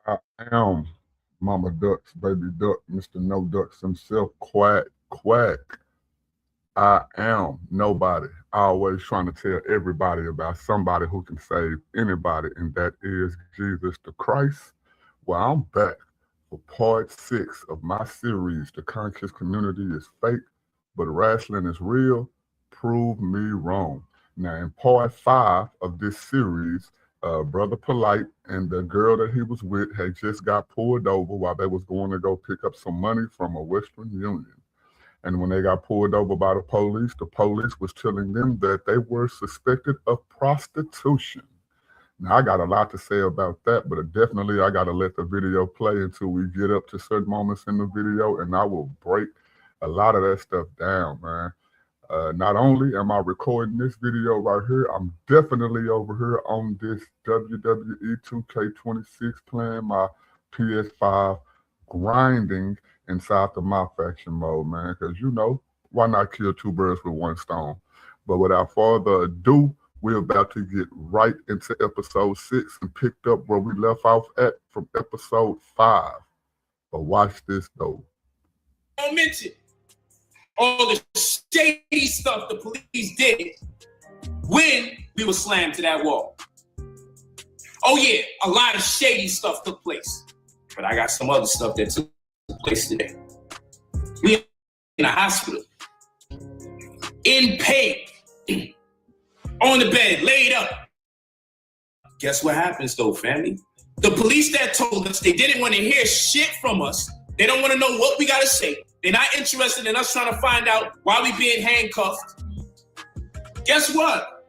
I am Mama Ducks, Baby Duck, Mr. No Ducks himself, Quack, Quack. I am nobody. Always trying to tell everybody about somebody who can save anybody, and that is Jesus the Christ. Well, I'm back for part 6 of my series, The Conscious Community is Fake, but Wrestling is Real. Prove me wrong. Now, in part 5 of this series, Brother Polight and the girl that he was with had just got pulled over while they was going to go pick up some money from a Western Union. And when they got pulled over by the police was telling them that they were suspected of prostitution. Now, I got a lot to say about that, but definitely I got to let the video play until we get up to certain moments in the video, and I will break a lot of that stuff down, man. Not only am I recording this video right here, I'm definitely over here on this WWE 2K26 playing my PS5, grinding inside the my faction mode, man, because why not kill two birds with one stone? But without further ado, we're about to get right into episode 6 and picked up where we left off at from episode 5. But watch this though. Don't mention all the shady stuff the police did when we were slammed to that wall. Oh yeah, a lot of shady stuff took place. But I got some other stuff that took place today. We in a hospital, in pain, on the bed, laid up. Guess what happens though, family? The police that told us they didn't want to hear shit from us. They don't want to know what we got to say. They're not interested in us trying to find out why we being handcuffed. Guess what?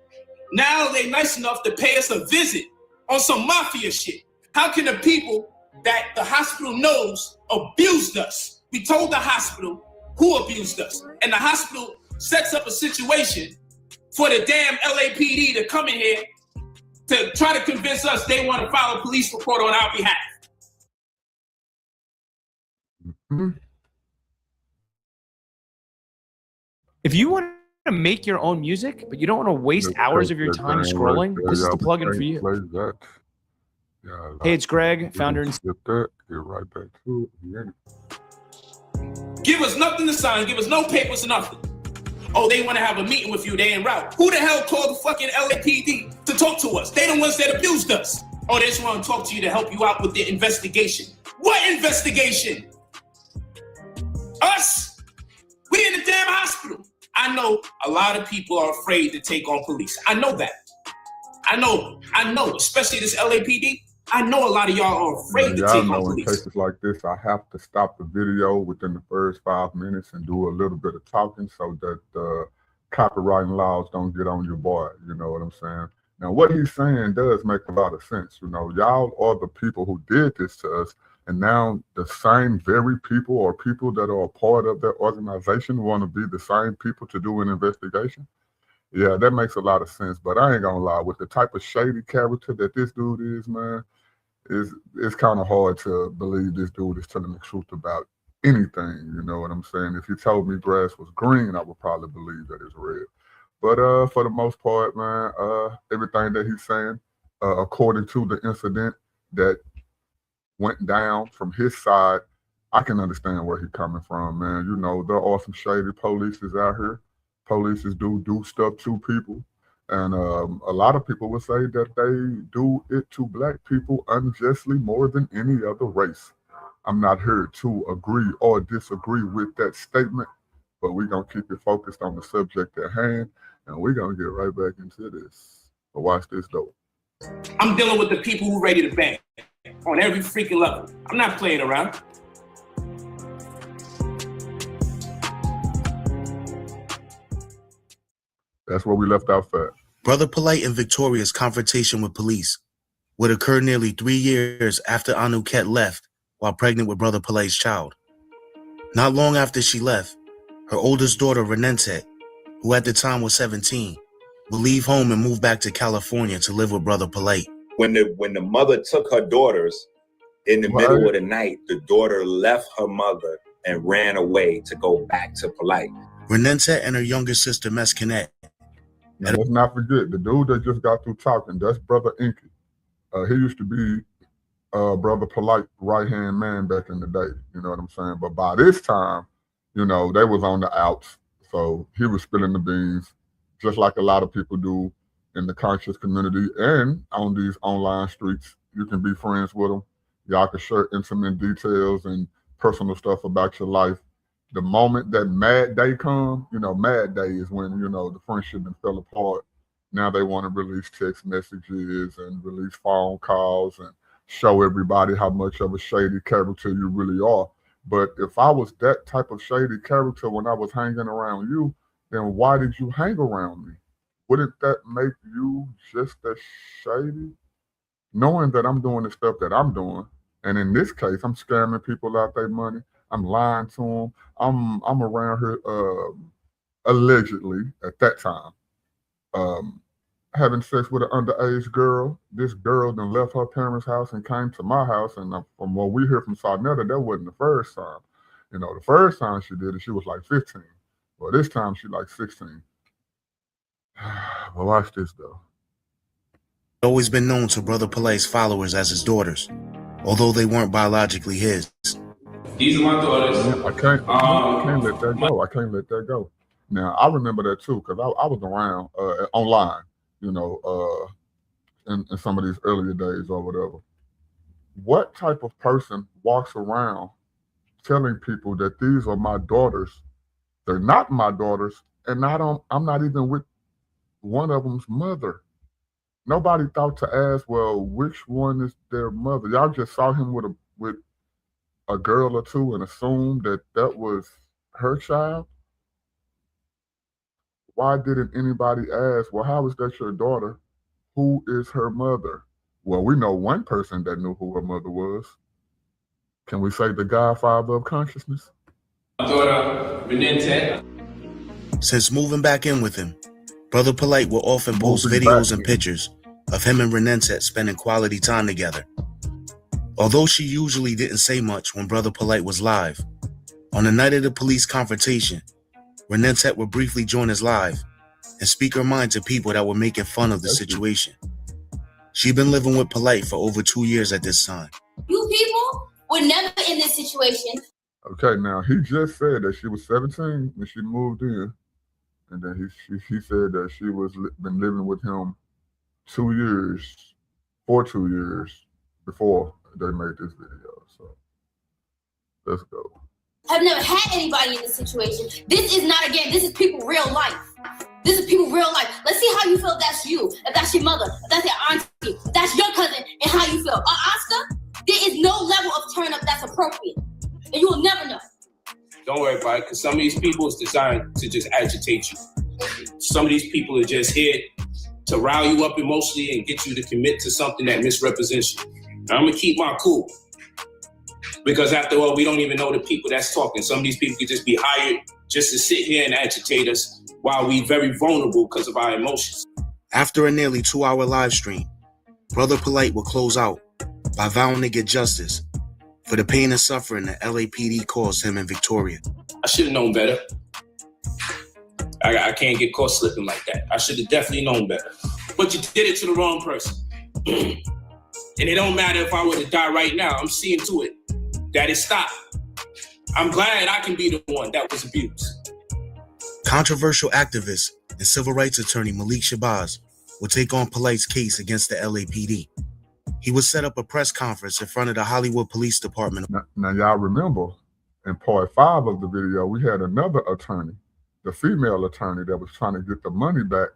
Now they nice enough to pay us a visit on some mafia shit. How can the people that the hospital knows abused us? We told the hospital who abused us. And the hospital sets up a situation for the damn LAPD to come in here to try to convince us they want to file a police report on our behalf. Mm-hmm. If you want to make your own music, but you don't want to waste hours of your time scrolling, this is the plugin for you. Hey, it's Greg, founder and get right back to it. Give us nothing to sign, give us no papers or nothing. Oh, they want to have a meeting with you, they en route. Who the hell called the fucking LAPD to talk to us? They the ones that abused us. Oh, they just want to talk to you to help you out with the investigation. What investigation? Us? We in the damn hospital. I know a lot of people are afraid to take on police. I know that. I know, especially this LAPD. I know a lot of y'all are afraid to take on police. In cases like this, I have to stop the video within the first 5 minutes and do a little bit of talking so that copywriting laws don't get on your boy. You know what I'm saying? Now, what he's saying does make a lot of sense. Y'all are the people who did this to us. And now the same very people or people that are a part of that organization want to be the same people to do an investigation. Yeah, that makes a lot of sense. But I ain't gonna lie, with the type of shady character that this dude is, man, it's kind of hard to believe this dude is telling the truth about anything. You know what I'm saying? If he told me grass was green, I would probably believe that it's red. But for the most part, man, everything that he's saying, according to the incident that went down from his side, I can understand where he's coming from, man. There are some shady polices out here. Polices do stuff to people. And a lot of people will say that they do it to black people unjustly more than any other race. I'm not here to agree or disagree with that statement, but we're going to keep it focused on the subject at hand, and we're going to get right back into this. But watch this, though. I'm dealing with the people who ready to bang on every freaking level. I'm not playing around. That's where we left off at. Brother Polight and Victoria's confrontation with police would occur nearly 3 years after Anuket left while pregnant with Brother Polight's child. Not long after she left, her oldest daughter, Renente, who at the time was 17, would leave home and move back to California to live with Brother Polight. When the mother took her daughters in the middle of the night, the daughter left her mother and ran away to go back to Polight. Renente and her younger sister, Mescanet. Now, let's not forget, the dude that just got through talking, that's Brother Inky. He used to be Brother Polight right-hand man back in the day. You know what I'm saying? But by this time, you know, they was on the outs. So he was spilling the beans, just like a lot of people do in the conscious community and on these online streets. You can be friends with them. Y'all can share intimate details and personal stuff about your life. The moment that mad day come, you know, mad day is when, you know, the friendship then fell apart. Now they want to release text messages and release phone calls and show everybody how much of a shady character you really are. But if I was that type of shady character when I was hanging around you, then why did you hang around me? Wouldn't that make you just as shady? Knowing that I'm doing the stuff that I'm doing, and in this case, I'm scamming people out their money. I'm lying to them. I'm around here allegedly at that time. Um, Having sex with an underage girl. This girl then left her parents' house and came to my house. And from what we hear from Sarnetta, that wasn't the first time. You know, the first time she did it, she was like 15. Well, this time she like 16. Well, watch this though. Always been known to Brother Polight's followers as his daughters, although they weren't biologically his. These are my daughters. Yeah, I can't let that go. I can't let that go. Now I remember that too because I was around online, you know, in some of these earlier days or whatever. What type of person walks around telling people that these are my daughters? They're not my daughters, and I'm not even with one of them's mother. Nobody thought to ask, well, which one is their mother? Y'all just saw him with a girl or two and assumed that that was her child. Why didn't anybody ask, well, how is that your daughter? Who is her mother? Well, we know one person that knew who her mother was. Can we say the godfather of consciousness? Daughter, Renette. Since moving back in with him, Brother Polight will often post videos and pictures of him and Renette spending quality time together. Although she usually didn't say much when Brother Polight was live, on the night of the police confrontation, Renette would briefly join us live and speak her mind to people that were making fun of the situation. She'd been living with Polight for over 2 years at this time. You people were never in this situation. Okay, now he just said that she was 17 when she moved in, and then he said that she was been living with him 2 years, for 2 years before they made this video. So let's go. I've never had anybody in this situation. This is not a game. This is people real life. This is people real life. Let's see how you feel if that's you, if that's your mother, if that's your auntie, if that's your cousin, and how you feel. Oscar, there is no level of turn up that's appropriate. And you will never know. Don't worry about it, because some of these people is designed to just agitate you. Some of these people are just here to rile you up emotionally and get you to commit to something that misrepresents you. Now, I'm going to keep my cool. Because after all, we don't even know the people that's talking. Some of these people could just be hired just to sit here and agitate us while we're very vulnerable because of our emotions. After a nearly 2-hour live stream, Brother Polight will close out by vowing to get justice for the pain and suffering that LAPD caused him in Victoria. I should have known better. I can't get caught slipping like that. I should have definitely known better. But you did it to the wrong person. And it don't matter if I were to die right now. I'm seeing to it that it stopped. I'm glad I can be the one that was abused. Controversial activist and civil rights attorney Malik Shabazz will take on Polight's case against the LAPD. He would set up a press conference in front of the Hollywood Police Department. Now y'all remember, in part 5 of the video, we had another attorney, the female attorney that was trying to get the money back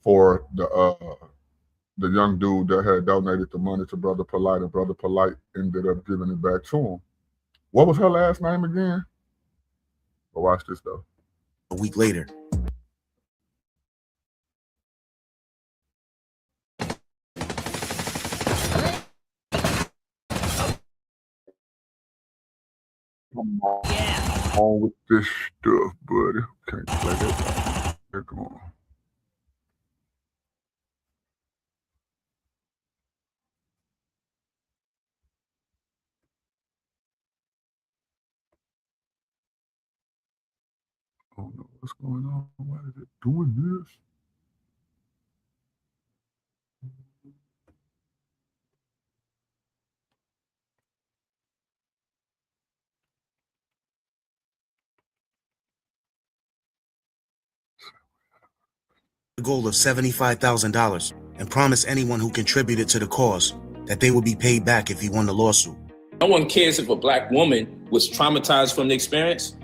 for the young dude that had donated the money to Brother Polight, and Brother Polight ended up giving it back to him. What was her last name again? But watch this though. A week later, Come on with this stuff, buddy. Can't play that. Here, come on. I don't know what's going on. Why is it doing this? goal of $75,000 and promised anyone who contributed to the cause that they would be paid back if he won the lawsuit. No one cares if a black woman was traumatized from the experience.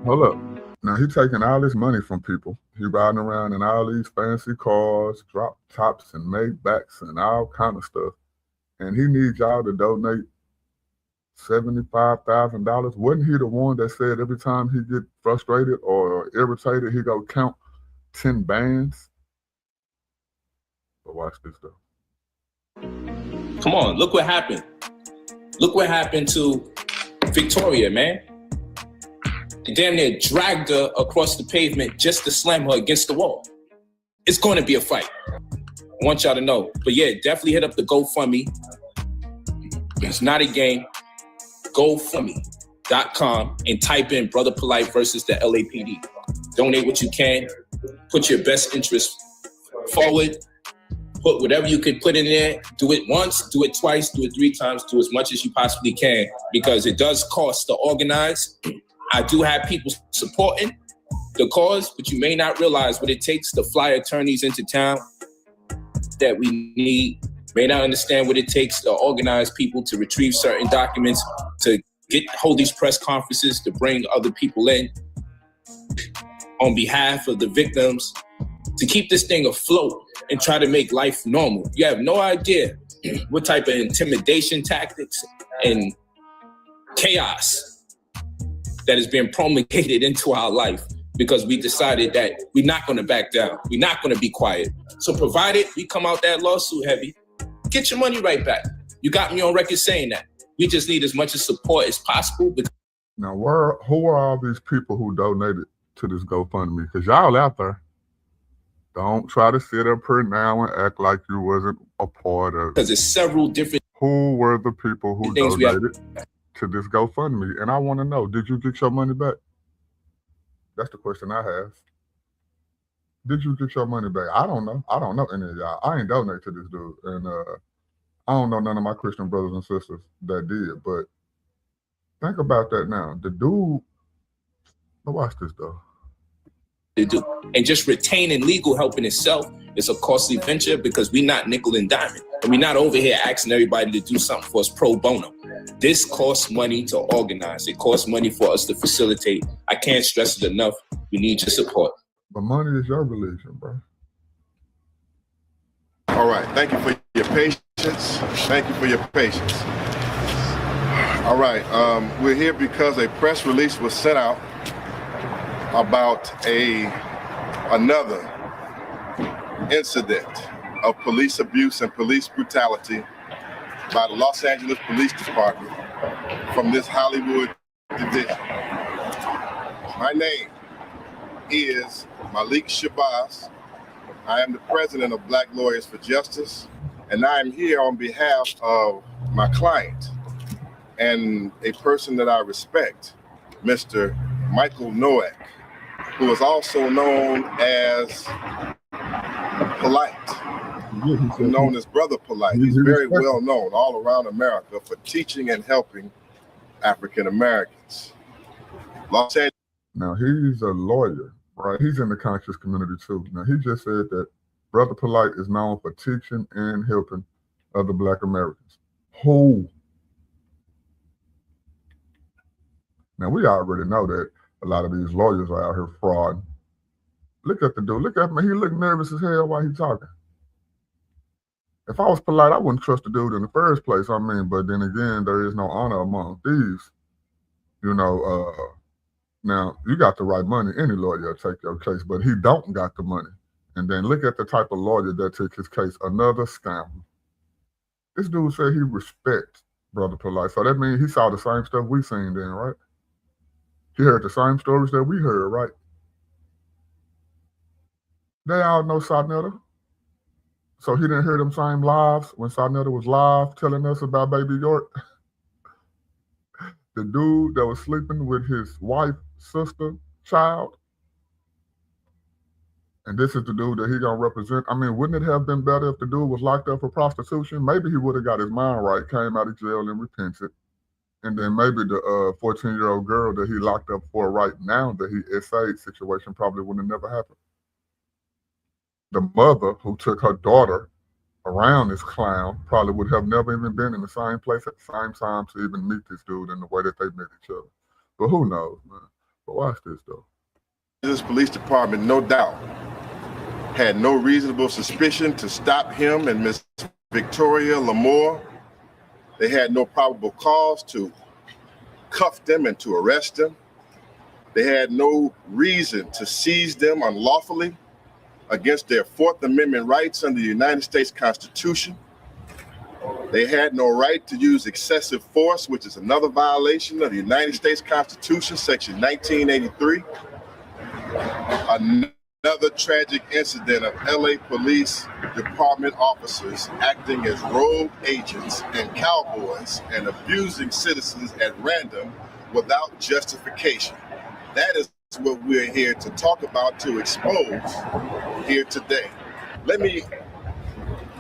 Hold up. Now, he taking all this money from people. He riding around in all these fancy cars, drop tops and Maybachs and all kind of stuff. And he needs y'all to donate $75,000. Wasn't he the one that said every time he get frustrated or irritated, he go count 10 bands? But watch this though. Come on, look what happened. Look what happened to Victoria, man. They damn near dragged her across the pavement just to slam her against the wall. It's going to be a fight. I want y'all to know. But yeah, definitely hit up the GoFundMe. It's not a game. GoFundMe.com and type in Brother Polight versus the LAPD. Donate what you can. Put your best interest forward. Put whatever you could put in there. Do it once, do it twice, do it 3 times, do as much as you possibly can, because it does cost to organize. I do have people supporting the cause, but you may not realize what it takes to fly attorneys into town that we need. May not understand what it takes to organize people to retrieve certain documents, to hold these press conferences, to bring other people in on behalf of the victims, to keep this thing afloat and try to make life normal. You have no idea what type of intimidation tactics and chaos that is being promulgated into our life because we decided that we're not going to back down. We're not going to be quiet. So provided we come out that lawsuit heavy, get your money right back. You got me on record saying that. We just need as much support as possible. Now, who are all these people who donated to this GoFundMe? Because y'all out there, don't try to sit up here now and act like you wasn't a part of it. Because there's several different... Who were the people who donated to this GoFundMe? And I want to know, did you get your money back? That's the question I have. Did you get your money back? I don't know. I don't know any of y'all. I ain't donate to this dude. And I don't know none of my Christian brothers and sisters that did. But think about that now. The dude, watch this though. To do. And just retaining legal help in itself is a costly venture because we're not nickel and diamond. And we're not over here asking everybody to do something for us pro bono. This costs money to organize. It costs money for us to facilitate. I can't stress it enough. We need your support. But money is your religion, bro. All right. Thank you for your patience. Thank you for your patience. All right. We're here because a press release was sent out about another incident of police abuse and police brutality by the Los Angeles Police Department from this Hollywood division. My name is Malik Shabazz. I am the president of Black Lawyers for Justice, and I am here on behalf of my client and a person that I respect, Mr. Michael Noack, who is also known as Polight, known as Brother Polight. He's very well known all around America for teaching and helping African Americans. Los Angeles. Now, he's a lawyer, right? He's in the conscious community too. Now, he just said that Brother Polight is known for teaching and helping other Black Americans. Who? Now, we already know that a lot of these lawyers are out here fraud. Look at the dude. Look at me. He looked nervous as hell while he's talking. If I was polite, I wouldn't trust the dude in the first place. I mean, but then again, there is no honor among thieves. You know, now, you got the right money. Any lawyer will take your case, but he don't got the money. And then look at the type of lawyer that took his case. Another scammer. This dude said he respects Brother Polight. So that means he saw the same stuff we seen then, right? He heard the same stories that we heard, right? They all know Sarnetta. So he didn't hear them same lives when Sarnetta was live telling us about Baby York. The dude that was sleeping with his wife, sister, child. And this is the dude that he gonna represent. I mean, wouldn't it have been better if the dude was locked up for prostitution? Maybe he would have got his mind right, came out of jail and repented. And then maybe the 14-year-old girl that he locked up for right now, that he essayed situation, probably would have never happened. the mother who took her daughter around this clown probably would have never even been in the same place at the same time to even meet this dude in the way that they met each other. But who knows, man? But watch this, though. This police department, no doubt, had no reasonable suspicion to stop him and Miss Victoria Lamore. They had no probable cause to cuff them and to arrest them. They had no reason to seize them unlawfully against their Fourth Amendment rights under the United States Constitution. They had no right to use excessive force, which is another violation of the United States Constitution, Section 1983. Another tragic incident of LA Police Department officers acting as rogue agents and cowboys and abusing citizens at random without justification. That is what we're here to talk about, to expose here today. Let me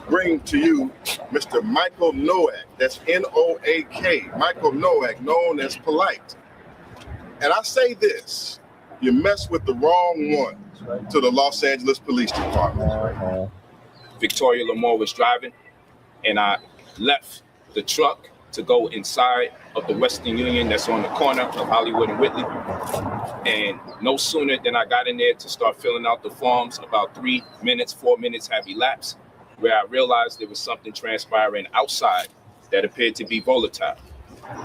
bring to you Mr. Michael Noack, that's N-O-A-K, Michael Noack, known as Polight. And I say this, you mess with the wrong one to the Los Angeles Police Department. Victoria Lamore was driving, and I left the truck to go inside of the Western Union that's on the corner of Hollywood and Whitley. And no sooner than I got in there to start filling out the forms, about 4 minutes have elapsed, where I realized there was something transpiring outside that appeared to be volatile.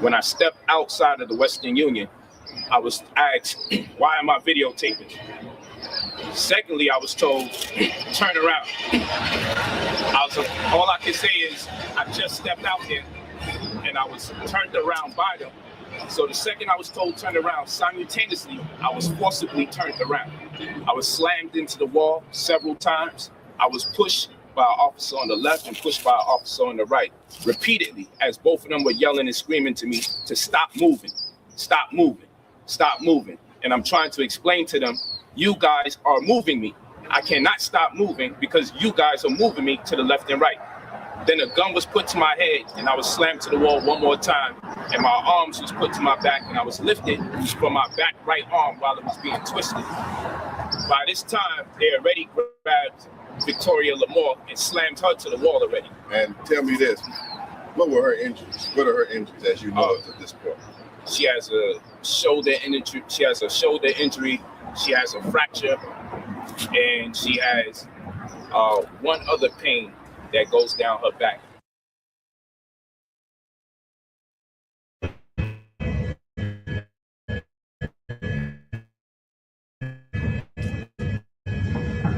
When I stepped outside of the Western Union, I was asked, why am I videotaping? Secondly, I was told, turn around. All I can say is, I just stepped out there and I was turned around by them. So the second I was told turn around, simultaneously, I was forcibly turned around. I was slammed into the wall several times. I was pushed by an officer on the left and pushed by an officer on the right, repeatedly, as both of them were yelling and screaming to me to stop moving, stop moving, stop moving. And I'm trying to explain to them, you guys are moving me. I cannot stop moving because you guys are moving me to the left and right. Then a gun was put to my head and I was slammed to the wall one more time, and my arms was put to my back and I was lifted from my back right arm while it was being twisted. By this time, they already grabbed Victoria Lamore and slammed her to the wall already. And tell me this, what were her injuries? What are her injuries as you know at this point? She has a shoulder injury. She has a shoulder injury. She has a fracture, and she has one other pain that goes down her back.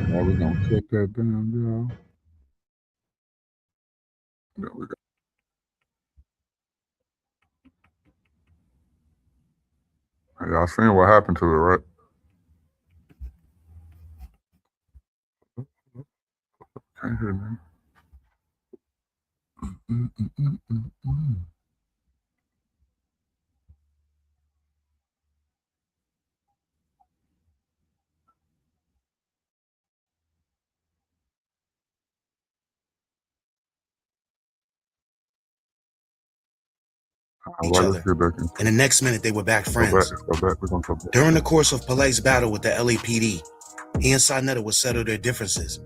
Now we're gonna cut that down, y'all. There we go. Y'all seen what happened to her, right? Can't hear me. Each other. And the next minute, they were back friends. During the course of Polight's battle with the LAPD, he and Sarnetta would settle their differences.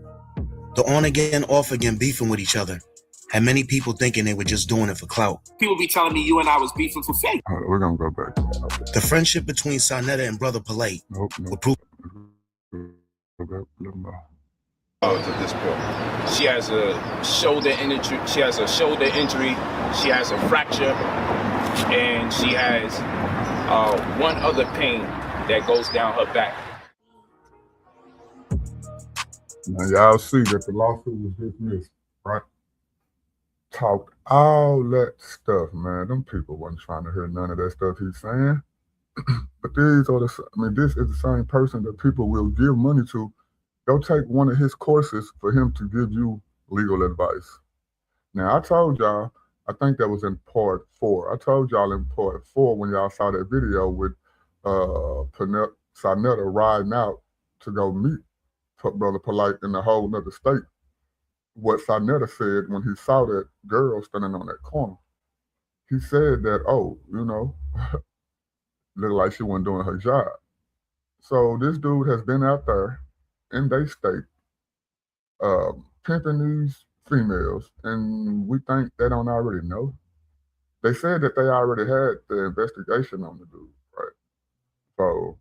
The on-again, off-again beefing with each other had many people thinking they were just doing it for clout. People be telling me you and I was beefing for fame. We're gonna go back. The friendship between Sarnetta and Brother Polight would prove. At this point, she has a shoulder injury. She has a shoulder injury. She has a fracture, and she has one other pain that goes down her back. Now y'all see that the lawsuit was dismissed, right? Talked all that stuff, man. Them people wasn't trying to hear none of that stuff he's saying. But this is the same person that people will give money to. Go take one of his courses for him to give you legal advice. Now, I told y'all, I think that was in part 4. I told y'all in part 4 when y'all saw that video with Sarnetta riding out to go meet Brother Polight in a whole nother state. What Sarnetta said when he saw that girl standing on that corner, he said that, looked like she wasn't doing her job. So this dude has been out there in their state pimping these females, and we think they don't already know. They said that they already had the investigation on the dude, right? So,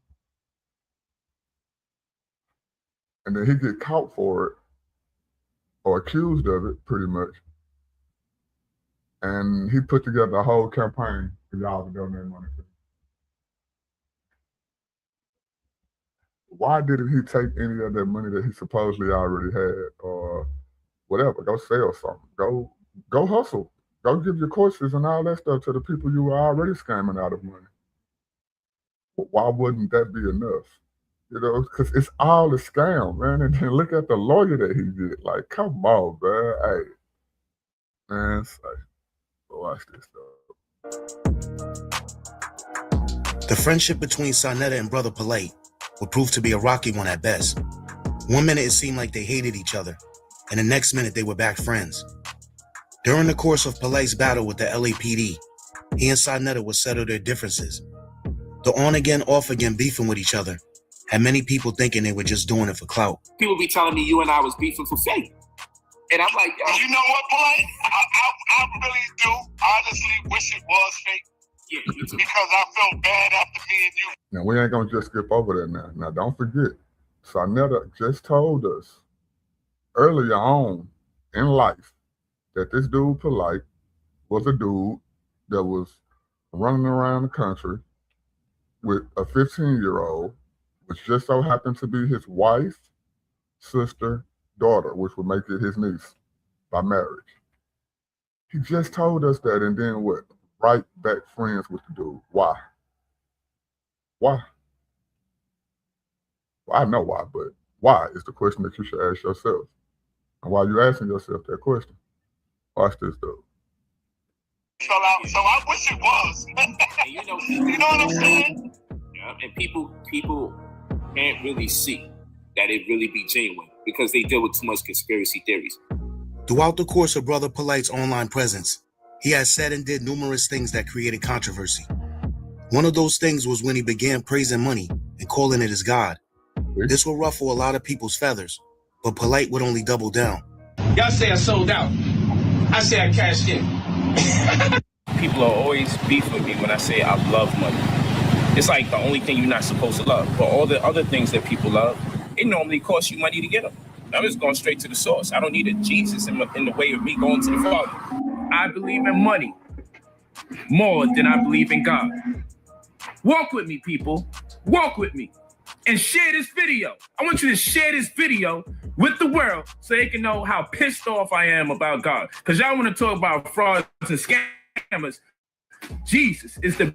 and then he get caught for it or accused of it, pretty much. And he put together a whole campaign for y'all to donate money to. Why didn't he take any of that money that he supposedly already had, or whatever? Go sell something. Go hustle. Go give your courses and all that stuff to the people you were already scamming out of money. Why wouldn't that be enough? You know, because it's all a scam, man. And then look at the lawyer that he did. Like, come on, man. Hey, man, say, watch this stuff. The friendship between Sarnetta and Brother Polight would prove to be a rocky one at best. One minute it seemed like they hated each other, and the next minute they were back friends. During the course of Polight's battle with the LAPD, he and Sarnetta would settle their differences. The on-again, off-again beefing with each other had many people thinking they were just doing it for clout. People be telling me you and I was beefing for fame. And I'm like, you know what, Polight? I really do honestly wish it was fake. Yeah, me too. Because I felt bad after me and you. Now, we ain't going to just skip over that now. Now, don't forget, Sarnetta just told us earlier on in life that this dude Polight was a dude that was running around the country with a 15-year-old, which just so happened to be his wife, sister, daughter, which would make it his niece by marriage. He just told us that, and then what? Right back friends with the dude. Why? Why? Well, I know why, but why is the question that you should ask yourself. And while you're asking yourself that question, watch this though. So I wish it was. You know what I'm saying? Yeah, and people can't really see that it really be genuine because they deal with too much conspiracy theories. Throughout the course of Brother Polight's online presence, he has said and did numerous things that created controversy. One of those things was when he began praising money and calling it his God. This will ruffle a lot of people's feathers, but Polight would only double down. Y'all say I sold out. I say I cashed in. People are always beef with me when I say I love money. It's like the only thing you're not supposed to love. But all the other things that people love, it normally costs you money to get them. I'm just going straight to the source. I don't need a Jesus in the way of me going to the Father. I believe in money more than I believe in God. Walk with me, people. Walk with me. And share this video. I want you to share this video with the world so they can know how pissed off I am about God. Because y'all want to talk about frauds and scammers. Jesus is the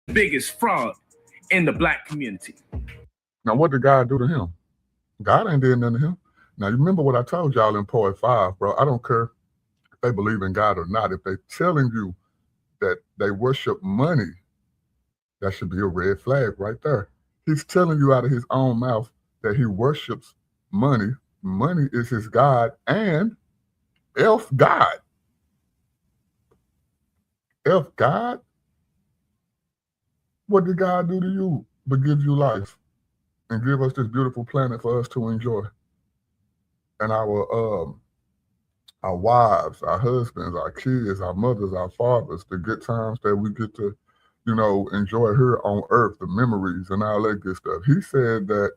biggest fraud in the black community. Now, what did God do to him? God ain't did nothing to him. Now, you remember what I told y'all in part 5, bro. I don't care if they believe in God or not. If they're telling you that they worship money, that should be a red flag right there. He's telling you out of his own mouth that he worships money. Money is his God and F God. F God? What did God do to you but give you life and give us this beautiful planet for us to enjoy? And our wives, our husbands, our kids, our mothers, our fathers, the good times that we get to, you know, enjoy here on earth, the memories and all that good stuff. He said that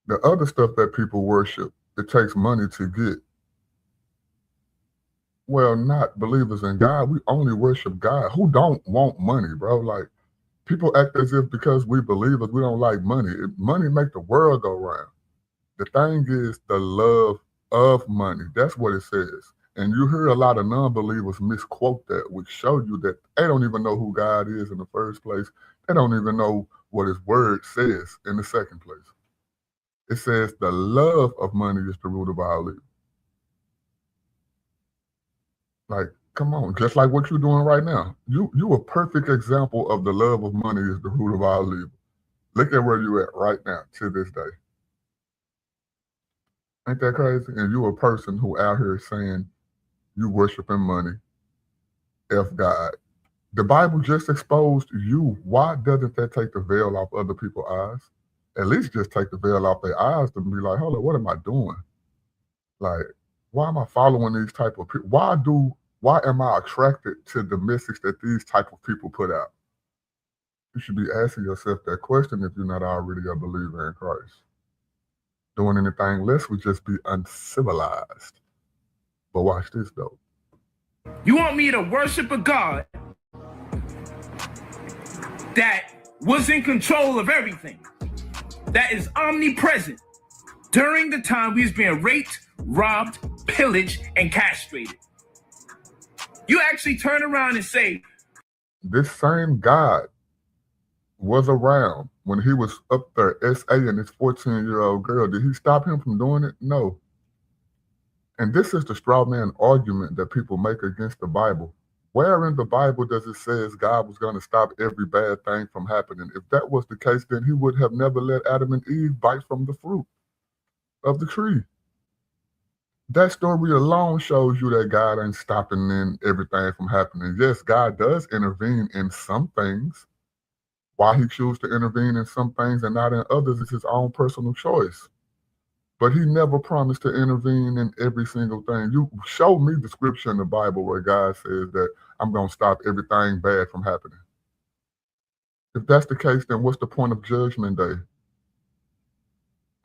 the other stuff that people worship, it takes money to get. Well, not believers in God. We only worship God. Who don't want money, bro? Like, people act as if because we believers, we don't like money. Money make the world go round. The thing is the love of money. That's what it says. And you hear a lot of non-believers misquote that, which show you that they don't even know who God is in the first place. They don't even know what his word says in the second place. It says the love of money is the root of all evil. Like, come on, just like what you're doing right now. You a perfect example of the love of money is the root of all evil. Look at where you're at right now to this day. Ain't that crazy? And you a person who out here saying you worshiping money, F God. The Bible just exposed you. Why doesn't that take the veil off other people's eyes? at least just take the veil off their eyes to be like, hold on, what am I doing? Like, why am I following these type of people? Why am I attracted to the message that these type of people put out? You should be asking yourself that question if you're not already a believer in Christ. Doing anything less would just be uncivilized. But watch this though. You want me to worship a God that was in control of everything, that is omnipresent during the time we was being raped, robbed, pillaged, and castrated. You actually turn around and say, this same God was around when he was up there, SA, and his 14-year-old girl. Did he stop him from doing it? No. And this is the straw man argument that people make against the Bible. Where in the Bible does it say God was going to stop every bad thing from happening? If that was the case, then he would have never let Adam and Eve bite from the fruit of the tree. That story alone shows you that God ain't stopping everything from happening. Yes, God does intervene in some things. Why he chooses to intervene in some things and not in others is his own personal choice. But he never promised to intervene in every single thing. You show me the scripture in the Bible where God says that I'm going to stop everything bad from happening. If that's the case, then what's the point of Judgment Day?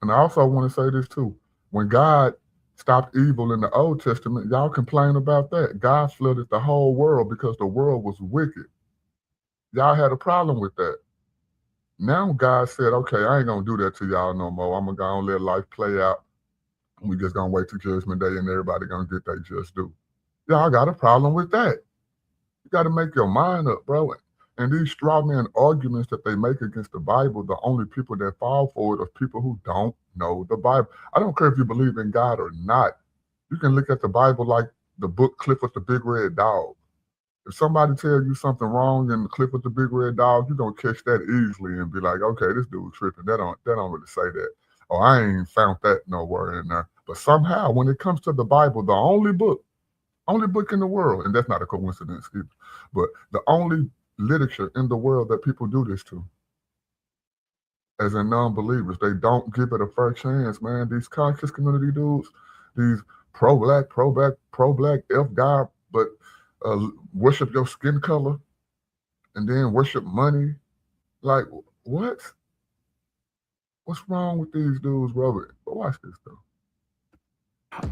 And I also want to say this too. When God stopped evil in the Old Testament, y'all complain about that. God flooded the whole world because the world was wicked. Y'all had a problem with that. Now God said, okay, I ain't going to do that to y'all no more. I'm going to go and let life play out. We just going to wait till Judgment Day and everybody going to get their just due. Y'all got a problem with that. You got to make your mind up, bro. And these straw man arguments that they make against the Bible, the only people that fall for it are people who don't know the Bible. I don't care if you believe in God or not. You can look at the Bible like the book Clifford the Big Red Dog. If somebody tells you something wrong in the Clifford the Big Red Dog, you're going to catch that easily and be like, okay, this dude tripping. That don't really say that. Or I ain't found that nowhere in there. But somehow, when it comes to the Bible, the only book in the world, and that's not a coincidence either, but the only literature in the world that people do this to, as in non-believers, they don't give it a fair chance, man. These conscious community dudes, these pro-black, F-God, but worship your skin color and then worship money. Like, what? What's wrong with these dudes, Robert? But watch this, though.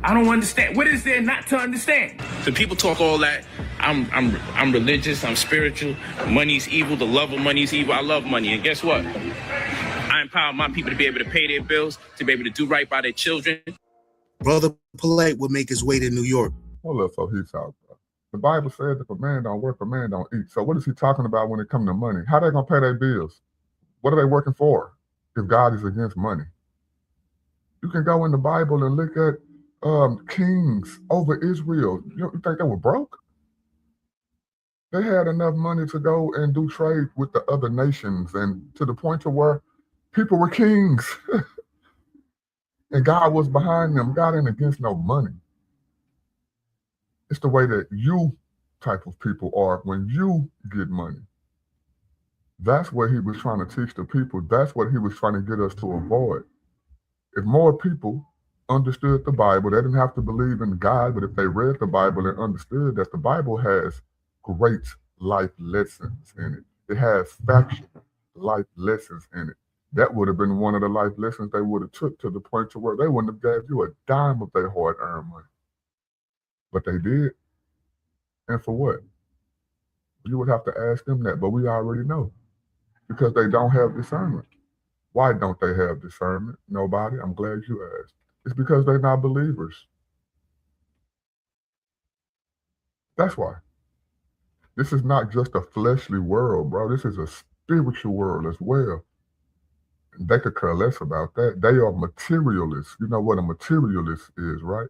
I don't understand. What is there not to understand? So people talk all that. I'm religious. I'm spiritual. Money's evil. The love of money is evil. I love money. And guess what? I empower my people to be able to pay their bills, to be able to do right by their children. Brother Polight would make his way to New York. Hold up, so he's out, bro. The Bible says if a man don't work, a man don't eat. So what is he talking about when it comes to money? How they gonna pay their bills? What are they working for if God is against money? You can go in the Bible and look at kings over Israel. You think they were broke? They had enough money to go and do trade with the other nations, and to the point to where people were kings. And God was behind them. God ain't against no money. It's the way that you type of people are when you get money. That's what he was trying to teach the people. That's what he was trying to get us to avoid. If more people understood the Bible, they didn't have to believe in God, but if they read the Bible and understood that the Bible has great life lessons in it. It has factual life lessons in it. That would have been one of the life lessons they would have took to the point to where they wouldn't have gave you a dime of their hard-earned money. But they did. And for what? You would have to ask them that, but we already know. Because they don't have discernment. Why don't they have discernment? Nobody. I'm glad you asked. It's because they're not believers. That's why. This is not just a fleshly world, bro. This is a spiritual world as well. They could care less about that. They are materialists. You know what a materialist is, right?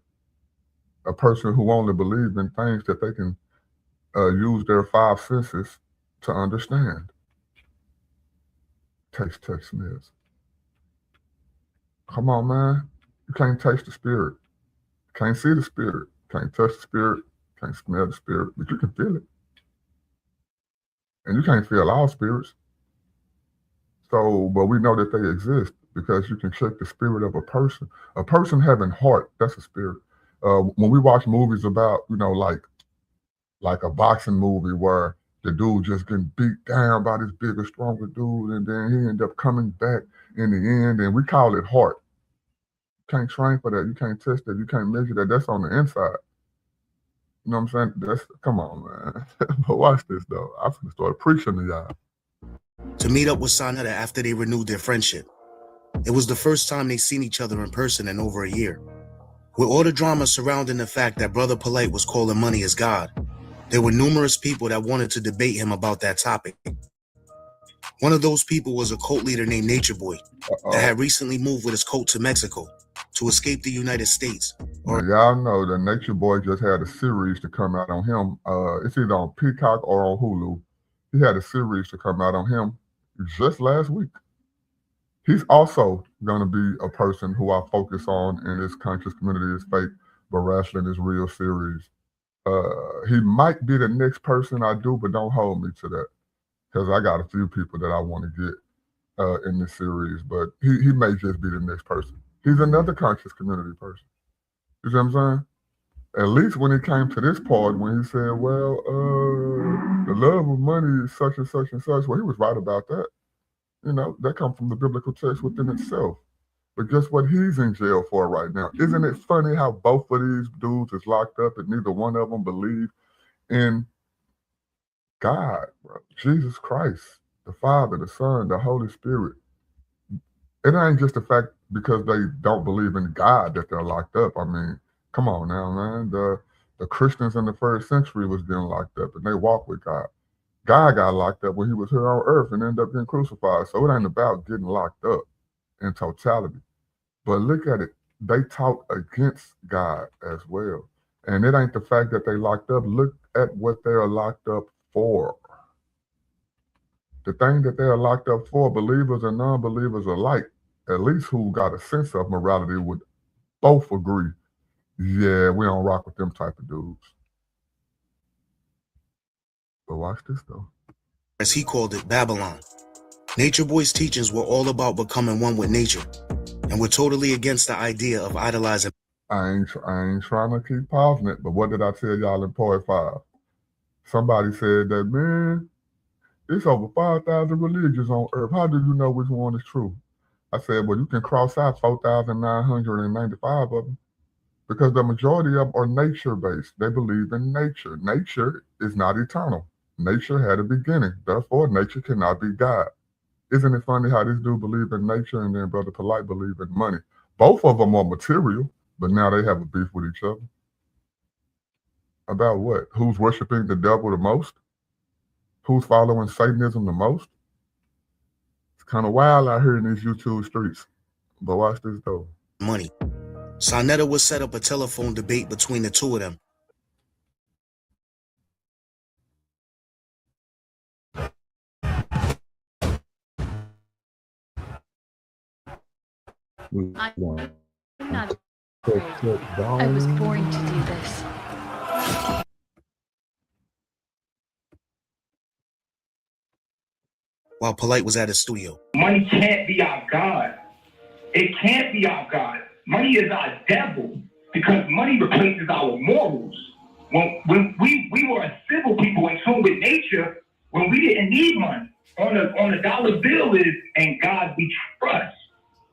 A person who only believes in things that they can use their five senses to understand. Taste, touch, smells. Come on, man. You can't taste the spirit. You can't see the spirit. You can't touch the spirit. You can't smell the spirit, but you can feel it. And you can't feel all spirits. So, but we know that they exist because you can check the spirit of a person. A person having heart, that's a spirit. When we watch movies about, like a boxing movie where the dude just getting beat down by this bigger, stronger dude, and then he ended up coming back in the end, and we call it heart. You can't train for that. You can't test that. You can't measure that. That's on the inside. You know what I'm saying? Come on, man. But watch this, though. I'm going to start preaching to y'all. To meet up with Sanetta after they renewed their friendship. It was the first time they'd seen each other in person in over a year. With all the drama surrounding the fact that Brother Polight was calling money as God, there were numerous people that wanted to debate him about that topic. One of those people was a cult leader named Nature Boy that had recently moved with his cult to Mexico to escape the United States. Now, y'all know that Nature Boy just had a series to come out on him. It's either on Peacock or on Hulu. He had a series to come out on him just last week. He's also going to be a person who I focus on in this Conscious Community is Fake, but Wrestling is Real series. He might be the next person I do, but don't hold me to that because I got a few people that I want to get in this series, but he may just be the next person. He's another Conscious Community person. You see what I'm saying? At least when it came to this part, when he said, well, the love of money is such and such and such, well, he was right about that. You know, that comes from the biblical text within itself. But guess what he's in jail for right now? Isn't it funny how both of these dudes is locked up and neither one of them believe in God, bro? Jesus Christ, the Father, the Son, the Holy Spirit. It ain't just the fact because they don't believe in God that they're locked up. I mean, come on now, man. The Christians in the first century was getting locked up and they walked with God. God got locked up when he was here on earth and ended up getting crucified. So it ain't about getting locked up in totality. But look at it. They talk against God as well. And it ain't the fact that they locked up. Look at what they are locked up for. The thing that they are locked up for, believers and non-believers alike, at least who got a sense of morality, would both agree, yeah, we don't rock with them type of dudes. But watch this, though. As he called it, Babylon. Nature Boy's teachings were all about becoming one with nature, and were totally against the idea of idolizing. I ain't trying to keep pausing it, but what did I tell y'all in part 5? Somebody said that, man, it's over 5,000 religions on earth. How do you know which one is true? I said, well, you can cross out 4,995 of them because the majority of them are nature-based. They believe in nature. Nature is not eternal. Nature had a beginning. Therefore, nature cannot be God. Isn't it funny how this dude believed in nature and then Brother Polight believed in money? Both of them are material, but now they have a beef with each other. About what? Who's worshiping the devil the most? Who's following Satanism the most? It's kind of wild out here in these YouTube streets. But watch this though. Money. Sanetta would set up a telephone debate between the two of them. I'm not afraid. I was born to do this. While Polight was at his studio. Money can't be our God. It can't be our God. Money is our devil because money replaces our morals. When we were a civil people in tune with nature, when we didn't need money. On a dollar bill is "and God we trust."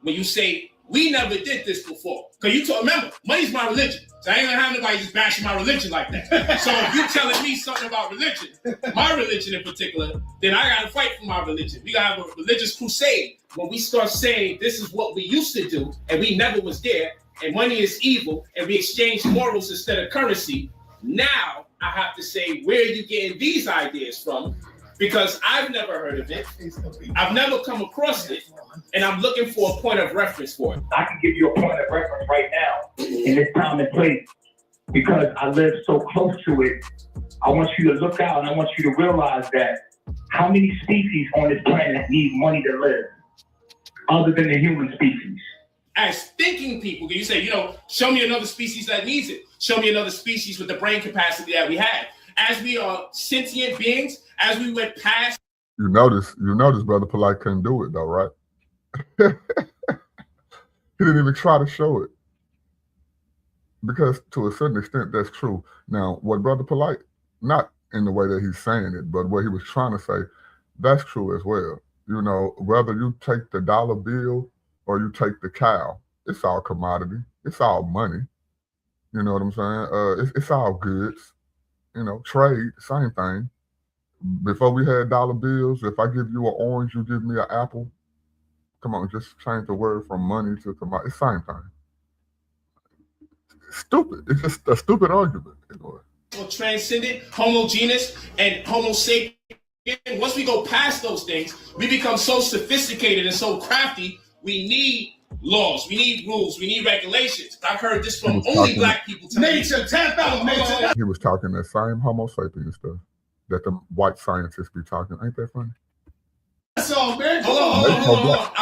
When you say, we never did this before. Because remember, money's my religion. So I ain't gonna have nobody just bashing my religion like that. So if you telling me something about religion, my religion in particular, then I gotta fight for my religion. We gotta have a religious crusade. When we start saying this is what we used to do, and we never was there, and money is evil, and we exchange morals instead of currency, now I have to say, where are you getting these ideas from? Because I've never heard of it. I've never come across it. And I'm looking for a point of reference for it. I can give you a point of reference right now in this time and place because I live so close to it. I want you to look out and I want you to realize that how many species on this planet need money to live other than the human species? As thinking people, you say, show me another species that needs it. Show me another species with the brain capacity that we have. As we are sentient beings, as we went past You notice, Brother Polight couldn't do it though, right? He didn't even try to show it. Because to a certain extent, that's true. Now, what Brother Polight, not in the way that he's saying it, but what he was trying to say, that's true as well. You know, whether you take the dollar bill or you take the cow, it's all commodity. It's all money. You know what I'm saying? It's all goods. You know, trade, same thing. Before we had dollar bills, if I give you an orange, you give me an apple. Come on, just change the word from money to commodity. It's same thing. Stupid. It's just a stupid argument. Transcendent, homogeneous, and homo sapien. Once we go past those things, we become so sophisticated and so crafty. We need laws, we need rules, we need regulations. I've heard this from only black people. Nature, 10,000. He was talking that same homo sapien stuff that the white scientists be talking. Ain't that funny? So, man, hold on.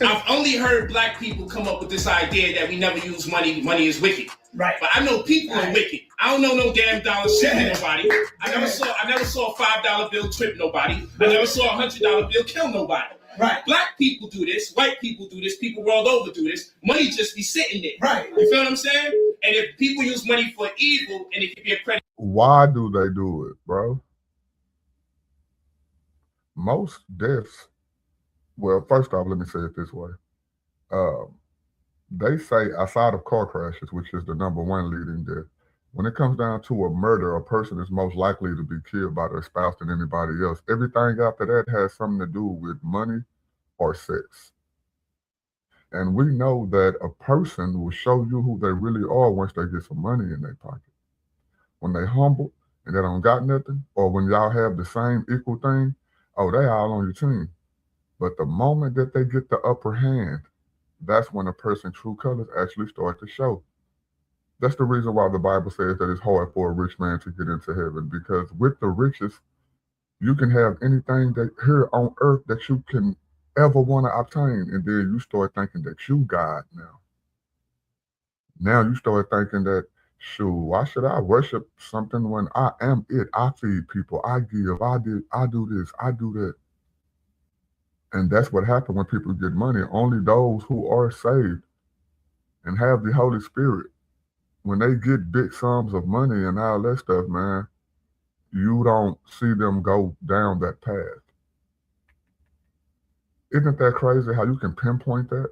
I've only heard black people come up with this idea that we never use money. Money is wicked. Right. But I know people are wicked. I don't know no damn dollar shit nobody. I never saw a $5 bill trip nobody. I never saw a $100 bill kill nobody. Right. Black people do this. White people do this. People world over do this. Money just be sitting there. Right. You feel what I'm saying? And if people use money for evil, and it can be a credit. Why do they do it, bro? Most deaths, well, first off, let me say it this way. They say outside of car crashes, which is the #1 leading death, when it comes down to a murder, a person is most likely to be killed by their spouse than anybody else. Everything after that has something to do with money or sex. And we know that a person will show you who they really are once they get some money in their pocket. When they humble and they don't got nothing, or when y'all have the same equal thing, oh, they all on your team. But the moment that they get the upper hand, that's when a person's true colors actually start to show. That's the reason why the Bible says that it's hard for a rich man to get into heaven, because with the riches, you can have anything that here on earth that you can ever want to obtain, and then you start thinking that you God now. Now you start thinking that, shoot, why should I worship something when I am it? I feed people, I give, I do this, I do that. And that's what happens when people get money. Only those who are saved and have the Holy Spirit, when they get big sums of money and all that stuff, man, you don't see them go down that path. Isn't that crazy how you can pinpoint that?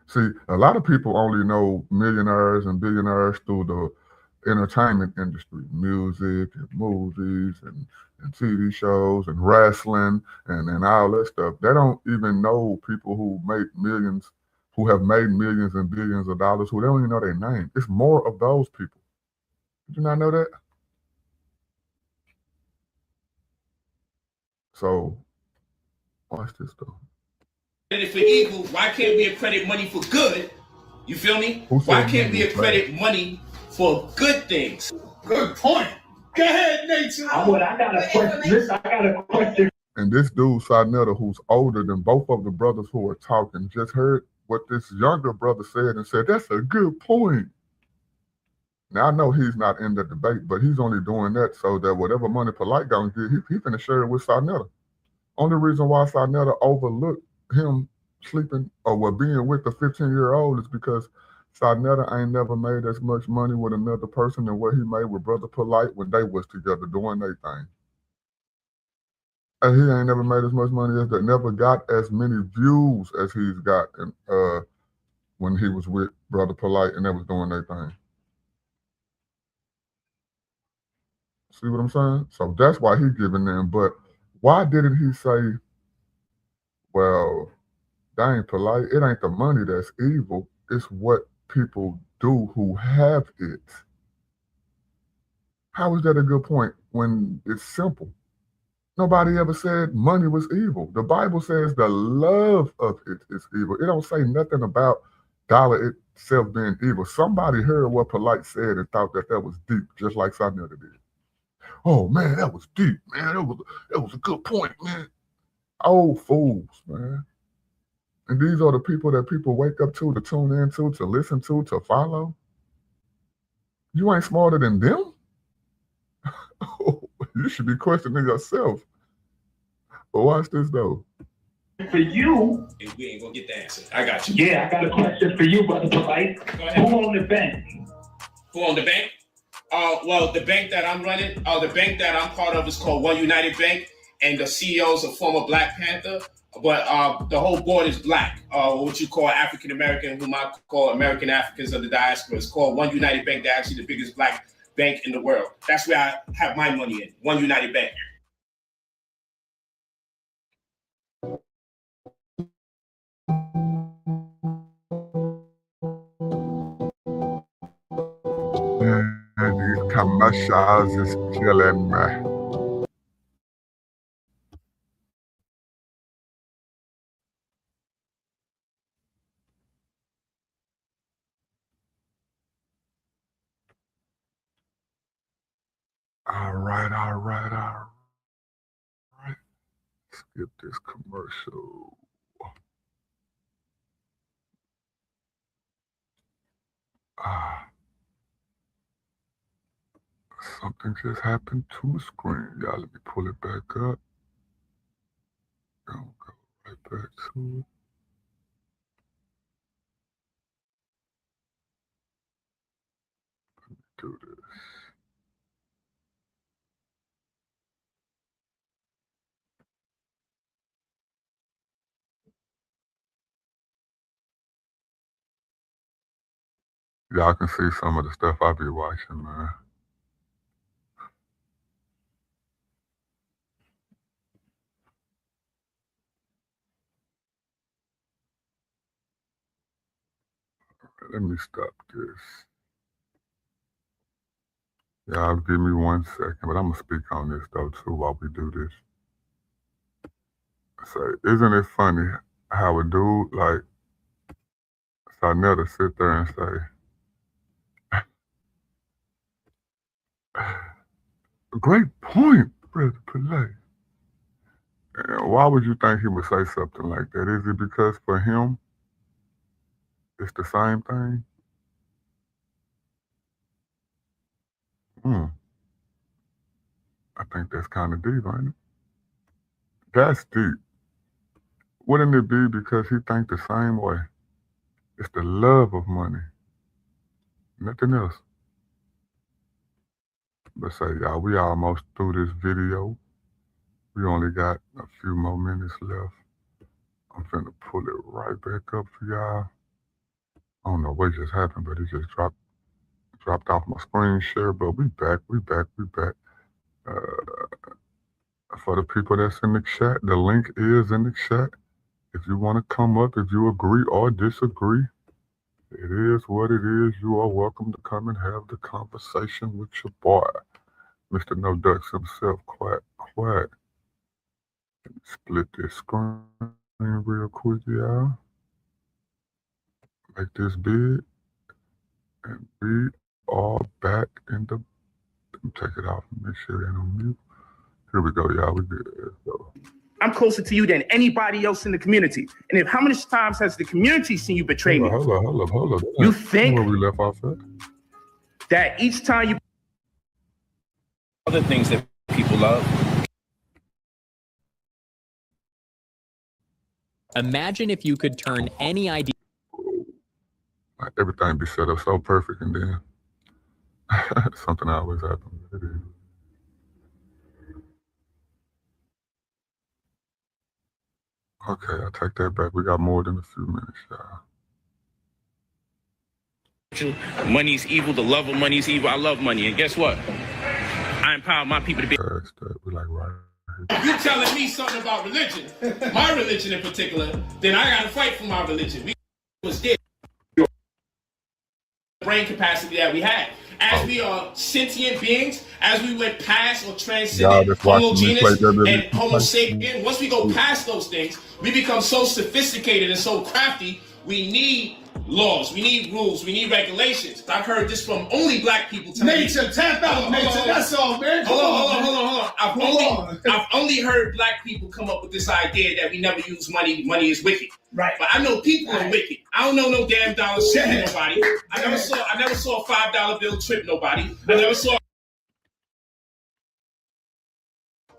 See, a lot of people only know millionaires and billionaires through the entertainment industry, music and movies and TV shows and wrestling and all that stuff. They don't even know people who make millions, who have made millions and billions of dollars, who they don't even know their name. It's more of those people. Did you not know that? So, watch this though. For evil, why can't we accredit money for good? You feel me? Why can't we accredit money for good things? Good point. Go ahead, Nature. I got a question. And this dude, Sarnetta, who's older than both of the brothers who are talking, just heard what this younger brother said and said, that's a good point. Now, I know he's not in the debate, but he's only doing that so that whatever money Polight gonna get, he finna share it with Sarnetta. Only reason why Sarnetta overlooked him sleeping or being with the 15-year-old is because Sarnetta ain't never made as much money with another person than what he made with Brother Polight when they was together doing their thing. And he ain't never made as much money as that, never got as many views as he's got when he was with Brother Polight and they was doing their thing. See what I'm saying? So that's why he's giving them. But why didn't he say, well, dang, Polight, it ain't the money that's evil, it's what people do who have it. How is that a good point when it's simple? Nobody ever said money was evil. The Bible says the love of it is evil. It don't say nothing about dollar itself being evil. Somebody heard what Polight said and thought that was deep, just like Sarnetta did. Oh man, that was deep, man. That was a good point, man. Old fools, man. And these are the people that people wake up to tune into, to listen to follow. You ain't smarter than them? You should be questioning yourself. But watch this though. For you, we ain't gonna get the answer. I got you. Yeah, I got a question for you, Brother Polight. Who on the bank? Who on the bank? Well, the bank that I'm running, the bank that I'm part of is called One United Bank, and the CEO is a former Black Panther. But the whole board is black, what you call African American, whom I call American Africans of the diaspora. It's called One United Bank. They're actually the biggest black bank in the world. That's where I have my money in. One United Bank. These commercials is killing me. All right. Skip this commercial. Something just happened to the screen. Y'all, let me pull it back up. I'll go right back to it. Let me do this. Y'all can see some of the stuff I be watching, man. Let me stop this. Y'all give me 1 second, but I'm gonna speak on this though too while we do this. So, isn't it funny how a dude like Sarnetta sit there and say, "Great point, Brother Polight." And why would you think he would say something like that? Is it because for him, it's the same thing? I think that's kind of deep, ain't it? That's deep. Wouldn't it be because he think the same way? It's the love of money, nothing else. But say, y'all, we almost through this video. We only got a few more minutes left. I'm finna pull it right back up for y'all. I don't know what just happened, but it just dropped off my screen share. But we back. For the people that's in the chat, the link is in the chat. If you want to come up, if you agree or disagree, it is what it is. You are welcome to come and have the conversation with your boy, Mr. No Ducks himself. Quack. Let me split this screen real quick, y'all. Make this big. And we are back in the... Let me take it off and make sure it ain't on mute. Here we go, y'all. We good. Let's go. I'm closer to you than anybody else in the community. And if how many times has the community seen you betray me? Hold up. You think where we left off at? That each time you other things that people love. Imagine if you could turn any idea. Everything be set up so perfect, and then something always happens. It is. Okay, I take that back. We got more than a few minutes, y'all. Money's evil. The love of money is evil. I love money, and guess what? I empower my people to be. We like right. If you telling me something about religion, my religion in particular, then I gotta fight for my religion. We was dead. Brain capacity that we had. As we are sentient beings, as we went past or transcended Homo genus and Homo sapien, once we go past those things, we become so sophisticated and so crafty, we need laws, we need rules, we need regulations. I've heard this from only black people. Nature, tap out, nature, that's all, man. Hold on. I've only heard black people come up with this idea that we never use money, money is wicked. Right. But I know people are wicked. I don't know no damn dollar shit to nobody. I never saw a $5 bill trip nobody. I never saw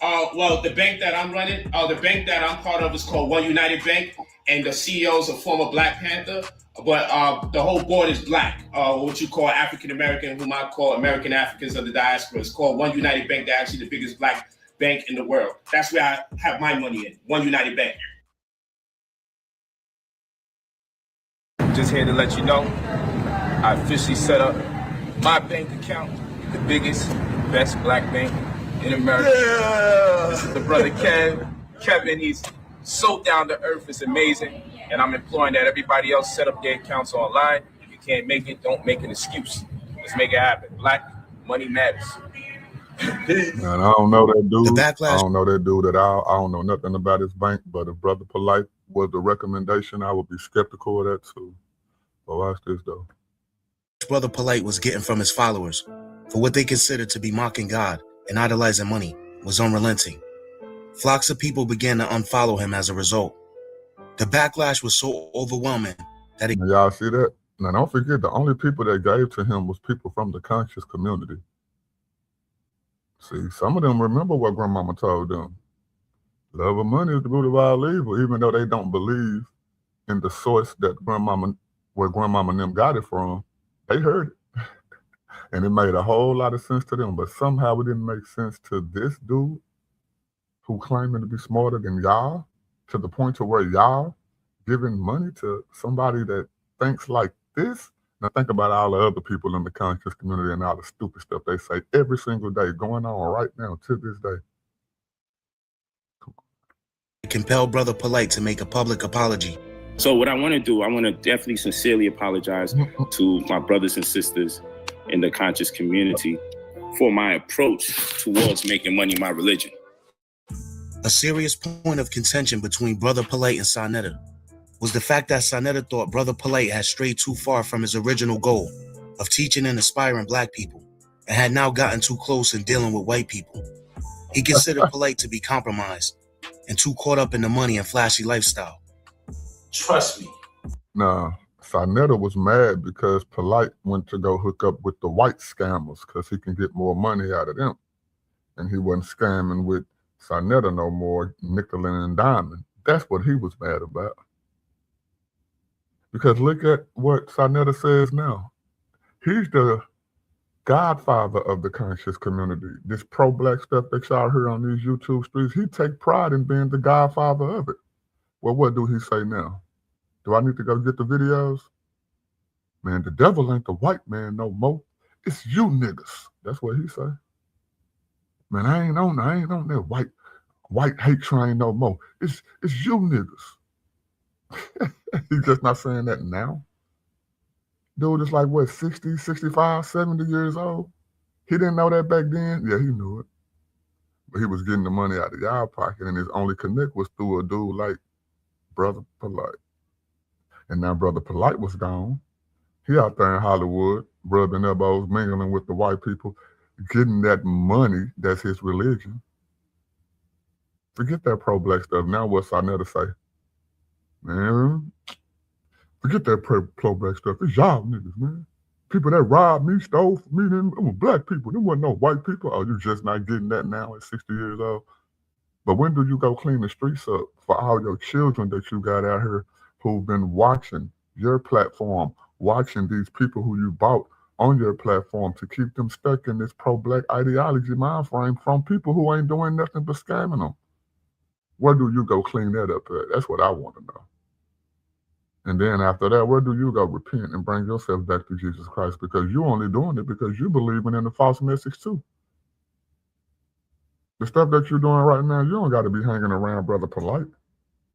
Well, the bank that I'm running, the bank that I'm part of is called One United Bank, and the CEO is a former Black Panther, but the whole board is black, what you call African American, whom I call American Africans of the diaspora. It's called One United Bank. They're actually the biggest black bank in the world. That's where I have my money in, One United Bank. Just here to let you know, I officially set up my bank account, the biggest, best black bank in America. Yeah. This is the brother Kevin. He's so down to earth. It's amazing. And I'm imploring that everybody else set up their accounts online. If you can't make it, don't make an excuse. Let's make it happen. Black money matters. Man, I don't know that dude. The backlash. I don't know that dude at all. I don't know nothing about his bank, but if Brother Polight was the recommendation, I would be skeptical of that too. But watch this though. Brother Polight was getting from his followers for what they considered to be mocking God and idolizing money was unrelenting. Flocks of people began to unfollow him as a result. The backlash was so overwhelming that y'all see that? Now don't forget, the only people that gave to him was people from the conscious community. See, some of them remember what Grandmama told them. Love of money is the root of all evil, even though they don't believe in the source that where Grandmama and them got it from. They heard it. And it made a whole lot of sense to them, but somehow it didn't make sense to this dude who claiming to be smarter than y'all, to the point to where y'all giving money to somebody that thinks like this. Now think about all the other people in the conscious community and all the stupid stuff they say every single day going on right now to this day. compelled Brother Polight to make a public apology. So what I want to do, I want to definitely sincerely apologize to my brothers and sisters in the conscious community for my approach towards making money my religion. A serious point of contention between Brother Polight and Sonetta was the fact that Sonetta thought Brother Polight had strayed too far from his original goal of teaching and inspiring Black people and had now gotten too close in dealing with white people. He considered Polight to be compromised and too caught up in the money and flashy lifestyle. Trust me. Nah, Sonetta was mad because Polight went to go hook up with the white scammers because he can get more money out of them. And he wasn't scamming with Sonetta no more, nickel and diamond. That's what he was mad about. Because look at what Sonetta says now. He's the godfather of the conscious community. This pro-Black stuff that y'all hear on these YouTube streets, he take pride in being the godfather of it. Well, what do he say now? Do I need to go get the videos? Man, the devil ain't the white man no more. It's you niggas. That's what he say. Man, I ain't on that white hate train no more. It's you niggas. He's just not saying that now. Dude is like, what, 60, 65, 70 years old? He didn't know that back then? Yeah, he knew it. But he was getting the money out of y'all pocket, and his only connect was through a dude like Brother Polight. And now Brother Polight was gone. He out there in Hollywood, rubbing elbows, mingling with the white people, getting that money that's his religion. Forget that pro-Black stuff. Now what's Sonetta say? Man, forget that pro-Black stuff. It's y'all niggas, man. People that robbed me, stole from me, them were Black people. Them wasn't no white people. Oh, you just not getting that now at 60 years old? But when do you go clean the streets up for all your children that you got out here who've been watching your platform, watching these people who you bought on your platform to keep them stuck in this pro-Black ideology mind frame from people who ain't doing nothing but scamming them? Where do you go clean that up at? That's what I want to know. And then after that, where do you go repent and bring yourself back to Jesus Christ? Because you're only doing it because you believing in the false message too. The stuff that you're doing right now, you don't got to be hanging around Brother Polight.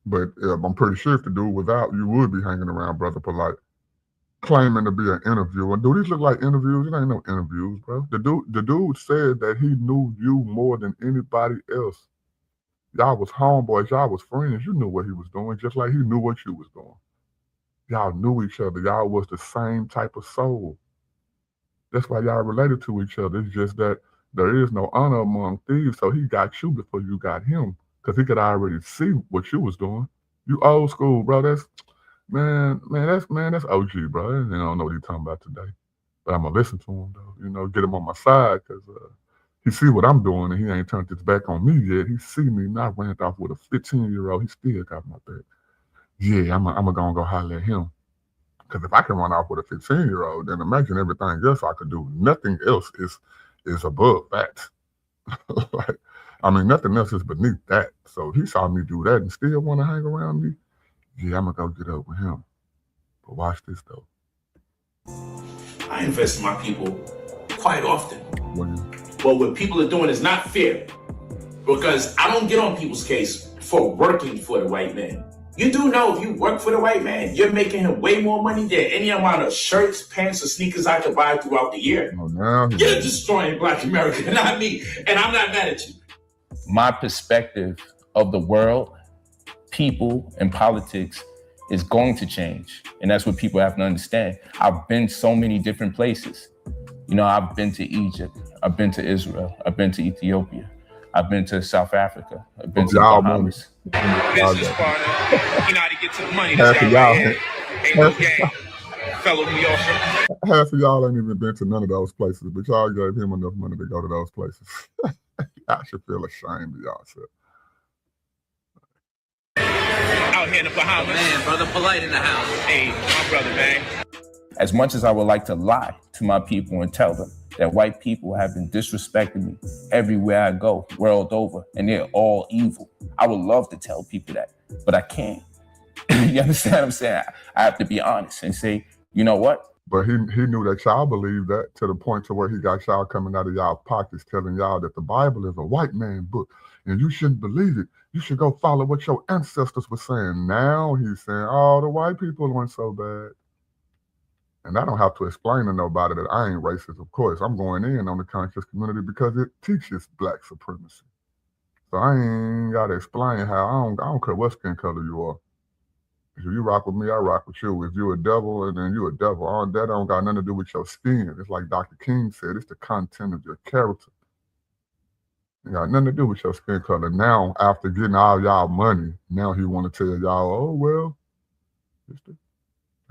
But I'm pretty sure if the dude was out, you would be hanging around Brother Polight, claiming to be an interviewer. Do these look like interviews? It ain't no interviews, bro. The dude said that he knew you more than anybody else. Y'all was homeboys. Y'all was friends. You knew what he was doing, just like he knew what you was doing. Y'all knew each other. Y'all was the same type of soul. That's why y'all related to each other. It's just that there is no honor among thieves, so he got you before you got him, because he could already see what you was doing. You old school, bro. That's OG, bro. I don't know what he's talking about today. But I'm gonna listen to him though. You know, get him on my side, because he see what I'm doing and he ain't turned his back on me yet. He see me and I ran off with a 15-year-old. He still got my back. Yeah, I'm gonna go holler at him. Because if I can run off with a 15-year-old, then imagine everything else I could do. Nothing else is above that. Like, I mean, nothing else is beneath that. So he saw me do that and still want to hang around me. Yeah, I'm gonna go get up with him. But watch this though. I invest in my people quite often. But what people are doing is not fair, because I don't get on people's case for working for the white man. You do know if you work for the white man, you're making him way more money than any amount of shirts, pants, or sneakers I could buy throughout the year. You're destroying Black America, not me, and I'm not mad at you. My perspective of the world, people, and politics is going to change. And that's what people have to understand. I've been so many different places. You know, I've been to Egypt, I've been to Israel, I've been to Ethiopia, I've been to South Africa, I've been to the Bahamas. Business partner, you know how to get to the money. This guy right here ain't no game. Fellow New Yorker. Half of y'all ain't even been to none of those places, but y'all gave him enough money to go to those places. I should feel ashamed of y'all, sir. Out here in the Bahamas. Man, Brother Polight in the house. Hey, my brother, man. As much as I would like to lie to my people and tell them that white people have been disrespecting me everywhere I go, world over, and they're all evil, I would love to tell people that, but I can't. You understand what I'm saying? I have to be honest and say, you know what? But he knew that y'all believed that, to the point to where he got y'all coming out of y'all pockets telling y'all that the Bible is a white man book and you shouldn't believe it. You should go follow what your ancestors were saying. Now he's saying, oh, the white people weren't so bad. And I don't have to explain to nobody that I ain't racist, of course. I'm going in on the conscious community because it teaches Black supremacy. So I ain't got to explain how, I don't care what skin color you are. If you rock with me, I rock with you. If you're a devil, then you're a devil. That don't got nothing to do with your skin. It's like Dr. King said, it's the content of your character. It got nothing to do with your skin color. Now, after getting all y'all money, now he want to tell y'all, oh, well,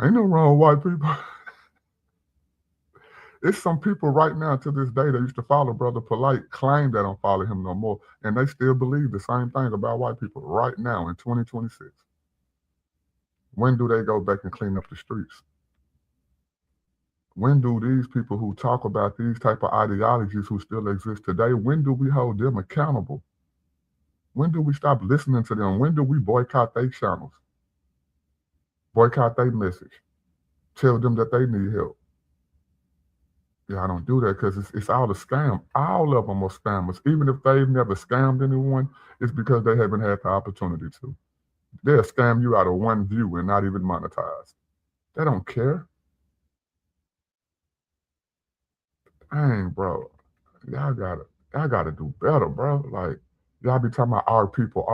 ain't no wrong with white people. It's some people right now to this day that used to follow Brother Polight claim they don't follow him no more. And they still believe the same thing about white people right now in 2026. When do they go back and clean up the streets? When do these people who talk about these type of ideologies who still exist today, when do we hold them accountable? When do we stop listening to them? When do we boycott their channels? Boycott their message? Tell them that they need help? Yeah, I don't do that because it's all a scam. All of them are scammers. Even if they've never scammed anyone, it's because they haven't had the opportunity to. They'll scam you out of one view and not even monetize. They don't care. Dang, bro. Y'all gotta do better, bro. Like, y'all be talking about our people.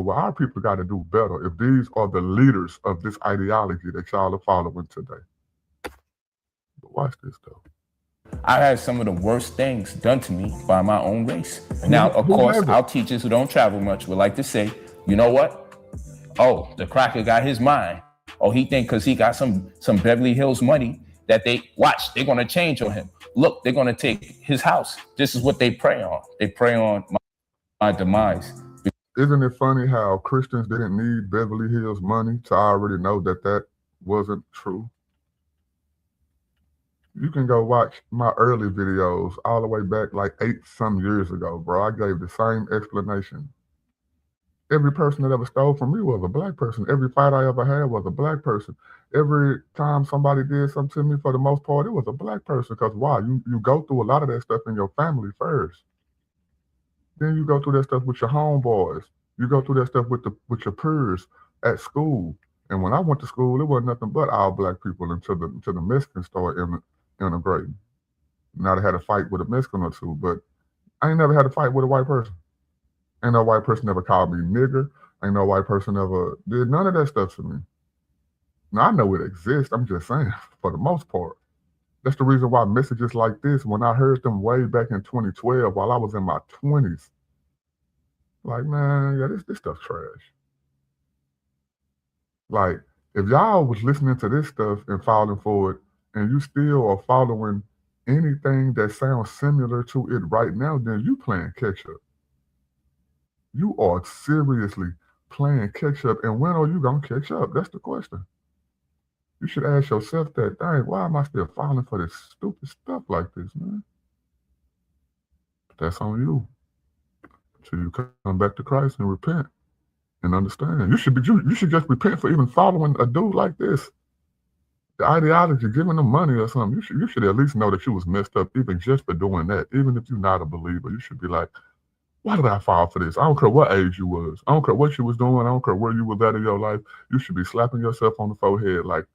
Well, our people gotta do better if these are the leaders of this ideology that y'all are following today. But watch this though. I had some of the worst things done to me by my own race. Now, of course, our teachers who don't travel much would like to say, you know what? Oh, the cracker got his mind. Oh, he think because he got some Beverly Hills money that they're going to change on him. Look, they're going to take his house. This is what they prey on. They prey on my demise. Isn't it funny how Christians didn't need Beverly Hills money to already know that that wasn't true? You can go watch my early videos all the way back like 8-some years ago, bro. I gave the same explanation. Every person that ever stole from me was a Black person. Every fight I ever had was a Black person. Every time somebody did something to me, for the most part, it was a Black person. Because why? You go through a lot of that stuff in your family first. Then you go through that stuff with your homeboys. You go through that stuff with your peers at school. And when I went to school, it wasn't nothing but all Black people until the Mexicans started integrating. Now they had a fight with a Mexican or two, but I ain't never had a fight with a white person. Ain't no white person ever called me nigger. Ain't no white person ever did none of that stuff to me. Now, I know it exists. I'm just saying, for the most part. That's the reason why messages like this, when I heard them way back in 2012, while I was in my 20s, like, man, yeah, this stuff's trash. Like, if y'all was listening to this stuff and falling for it, and you still are following anything that sounds similar to it right now, then you playing catch up. You are seriously playing catch up. And when are you going to catch up? That's the question. You should ask yourself that, dang, why am I still falling for this stupid stuff like this, man? But that's on you. Until you come back to Christ and repent and understand. You should just repent for even following a dude like this. The ideology, giving them money or something, you should at least know that you was messed up even just for doing that. Even if you're not a believer, you should be like, why did I fall for this? I don't care what age you was. I don't care what you was doing. I don't care where you was at in your life. You should be slapping yourself on the forehead like,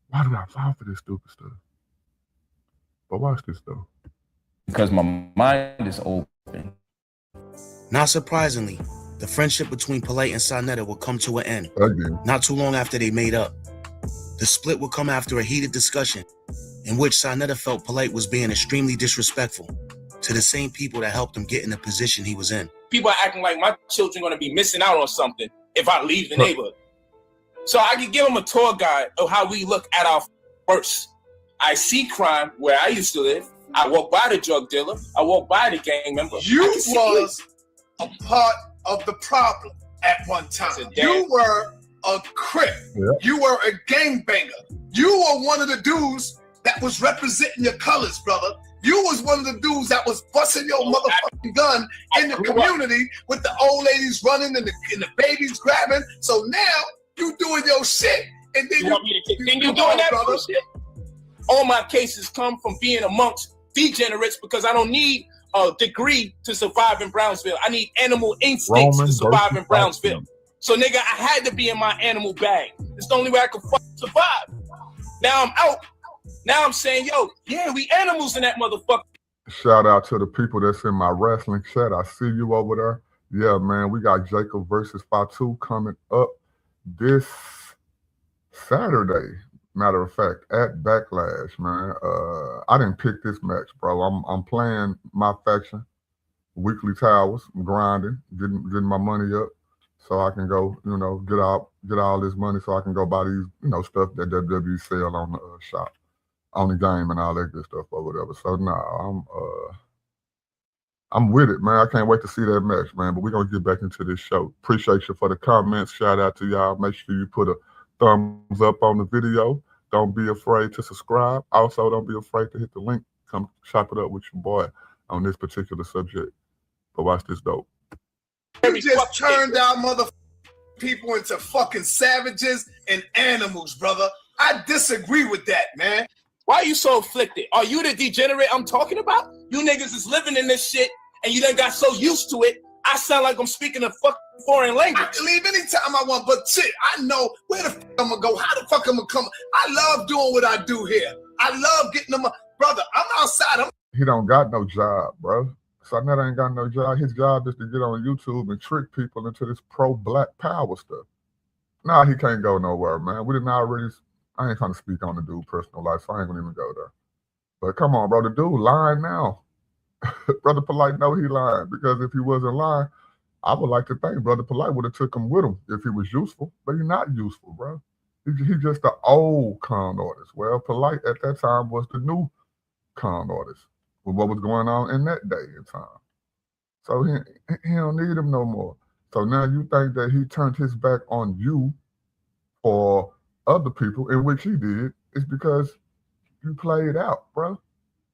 why did I fall for this stupid stuff? But watch this though. Because my mind is open. Not surprisingly, the friendship between Polight and Sonetta will come to an end. Again. Not too long after they made up. The split would come after a heated discussion in which Sonetta felt Polight was being extremely disrespectful to the same people that helped him get in the position he was in. People are acting like my children are going to be missing out on something if I leave the neighborhood. So I can give them a tour guide of how we look at our first. I see crime where I used to live. I walk by the drug dealer. I walk by the gang member. You was a part of the problem at one time. You were a crip. Yeah. You were a gangbanger. You were one of the dudes that was representing your colors, brother. You was one of the dudes that was busting your motherfucking gun in the community with the old ladies running and the babies grabbing. So now you doing your shit, and then you want me to continue doing that bullshit? All my cases come from being amongst degenerates because I don't need a degree to survive in Brownsville. I need animal instincts to survive in Brownsville. So nigga, I had to be in my animal bag. It's the only way I could survive. Now I'm out. Now I'm saying, yo, yeah, we animals in that motherfucker. Shout out to the people that's in my wrestling chat. I see you over there. Yeah, man, we got Jacob versus Fatu coming up this Saturday. Matter of fact, at Backlash, man. I didn't pick this match, bro. I'm playing my faction, Weekly Towers. I'm grinding, getting my money up, so I can go, get all this money, so I can go buy these, stuff that WWE sell on the shop, on the game, and all that good stuff or whatever. So I'm with it, man. I can't wait to see that match, man. But we're gonna get back into this show. Appreciate you for the comments. Shout out to y'all. Make sure you put a thumbs up on the video. Don't be afraid to subscribe. Also, don't be afraid to hit the link. Come chop it up with your boy on this particular subject. But watch this dope. You just turned our mother people into fucking savages and animals, brother. I disagree with that, man. Why are you so afflicted? Are you the degenerate I'm talking about? You niggas is living in this shit and you done got so used to it. I sound like I'm speaking a fucking foreign language. I can leave anytime I want, but shit, I know where the fuck I'm gonna go, how the fuck I'm gonna come. I love doing what I do here. I love getting them, brother. I'm outside. He don't got no job, bro. Sonetta ain't got no job. His job is to get on YouTube and trick people into this pro-black power stuff. Nah, he can't go nowhere, man. We didn't already. I ain't trying to speak on the dude's personal life, so I ain't gonna even go there. But come on, bro, the dude lying now. Brother Polight know he lying, because if he wasn't lying, I would like to think Brother Polight would have took him with him if he was useful, but he's not useful, bro. He's just the old con artist. Well, Polight at that time was the new con artist with what was going on in that day and time. So he don't need him no more. So now you think that he turned his back on you for other people, in which he did, is because you played out, bro.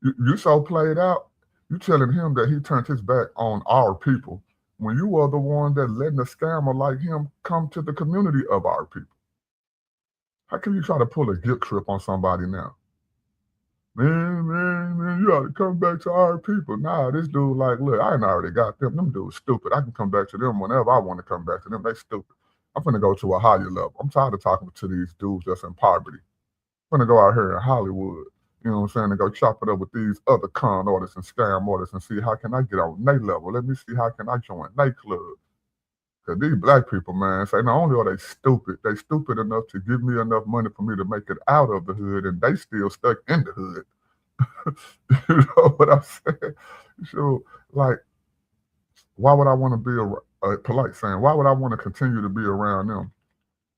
You so played out. You telling him that he turned his back on our people when you are the one that letting a scammer like him come to the community of our people. How can you try to pull a guilt trip on somebody now? Man, you ought to come back to our people. Nah, this dude like, look, I ain't already got them. Them dudes stupid. I can come back to them whenever I want to come back to them. They stupid. I'm finna go to a higher level. I'm tired of talking to these dudes that's in poverty. I'm finna go out here in Hollywood, you know what I'm saying, and go chop it up with these other con artists and scam artists and see how can I get on their level. Let me see how can I join their club. Because these black people, man, say not only are they stupid enough to give me enough money for me to make it out of the hood, and they still stuck in the hood. You know what I'm saying? So, like, why would I want to be Polight saying, why would I want to continue to be around them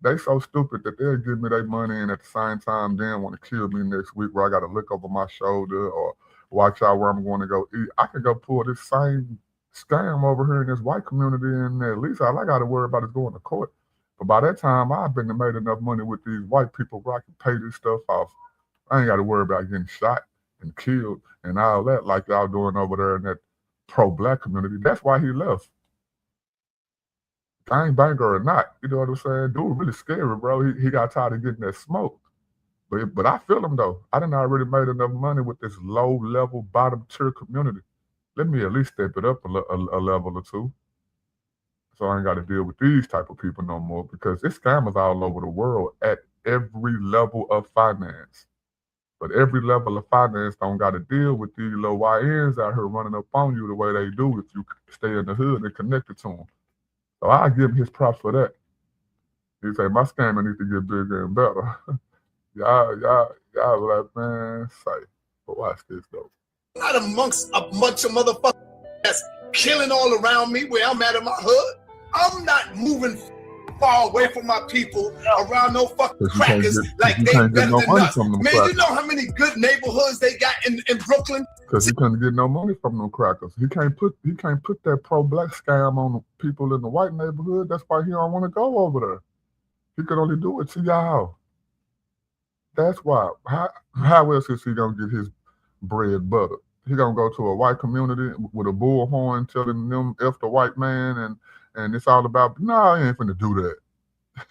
They so stupid that they'll give me their money and at the same time then want to kill me next week where I got to look over my shoulder or watch out where I'm going to go eat. I can go pull this same scam over here in this white community and at least all I got to worry about is going to court. But by that time, I've been made enough money with these white people where I can pay this stuff off. I ain't got to worry about getting shot and killed and all that like y'all doing over there in that pro-black community. That's why he left. Gangbanger or not, you know what I'm saying? Dude, really scary, bro. He got tired of getting that smoke. But I feel him though. I done already made enough money with this low-level, bottom-tier community. Let me at least step it up a level or two. So I ain't got to deal with these type of people no more because it's scammers all over the world at every level of finance. But every level of finance don't got to deal with these low YNs out here running up on you the way they do if you stay in the hood and connected to them. So I give him his props for that. He say, my scammer needs to get bigger and better. y'all like, man, say. But watch this, though. Not amongst a bunch of motherfuckers that's killing all around me where I'm at in my hood. I'm not moving far away from my people around no fucking crackers like they better than us. Man, you know how many good neighborhoods they got in Brooklyn? Because he couldn't get no money from them crackers. He can't put that pro-black scam on the people in the white neighborhood. That's why he don't want to go over there. He could only do it to y'all. That's why. How else is he gonna get his bread buttered? He gonna go to a white community with a bullhorn telling them F the white man and it's all about, nah, he ain't finna do that.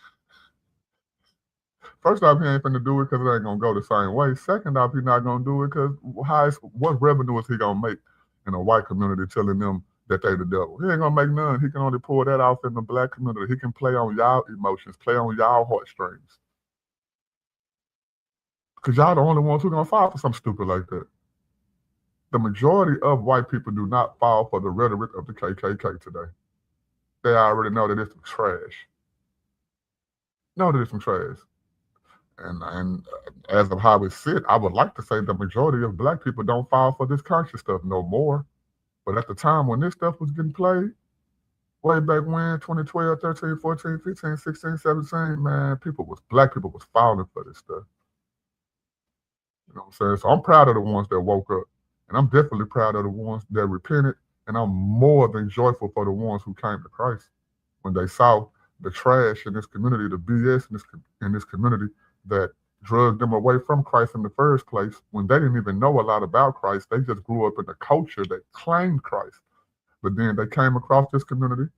First off, he ain't finna do it because it ain't gonna go the same way. Second off, he's not gonna do it because what revenue is he gonna make in a white community telling them that they the devil? He ain't gonna make none. He can only pull that off in the black community. He can play on y'all emotions, play on y'all heartstrings. Because y'all the only ones who gonna fall for something stupid like that. The majority of white people do not fall for the rhetoric of the KKK today. They already know that it's some trash. Know that it's some trash. And as of how it sit, I would like to say the majority of black people don't fall for this conscious stuff no more. But at the time when this stuff was getting played, way back when, 2012, 13, 14, 15, 16, 17, man, black people was falling for this stuff. You know what I'm saying? So I'm proud of the ones that woke up. And I'm definitely proud of the ones that repented. And I'm more than joyful for the ones who came to Christ when they saw the trash in this community, the BS in this community that drugged them away from Christ in the first place when they didn't even know a lot about Christ. They just grew up in a culture that claimed Christ. But then they came across this community,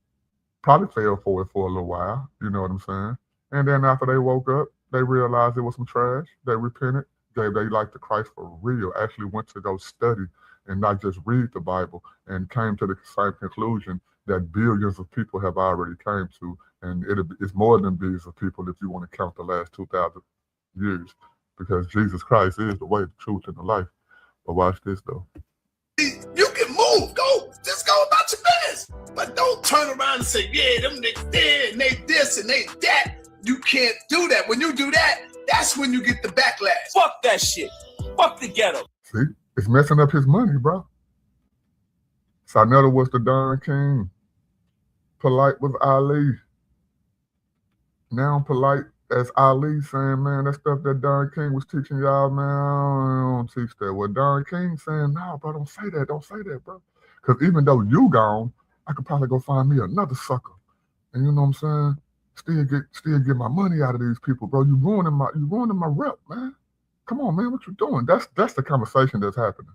probably fell for it for a little while, you know what I'm saying? And then after they woke up, they realized it was some trash. They repented, gave their life to Christ for real, actually went to go study and not just read the Bible, and came to the same conclusion that billions of people have already came to, and it's more than billions of people if you want to count the last 2,000 years, because Jesus Christ is the way, the truth, and the life. But watch this though. You can move, just go about your business, but don't turn around and say, yeah, them niggas there and they this and they that. You can't do that. When you do that, that's when you get the backlash. Fuck that shit. Fuck the ghetto. See, it's messing up his money, bro. Sarnetta was the Don King. Polight was Ali. Now Polight as Ali saying, man, that stuff that Don King was teaching y'all, man, I don't teach that. What Don King saying, nah, bro, don't say that, bro. Because even though you gone, I could probably go find me another sucker. And you know what I'm saying? Still get my money out of these people, bro. You ruining my rep, man. Come on, man, what you doing? That's the conversation that's happening.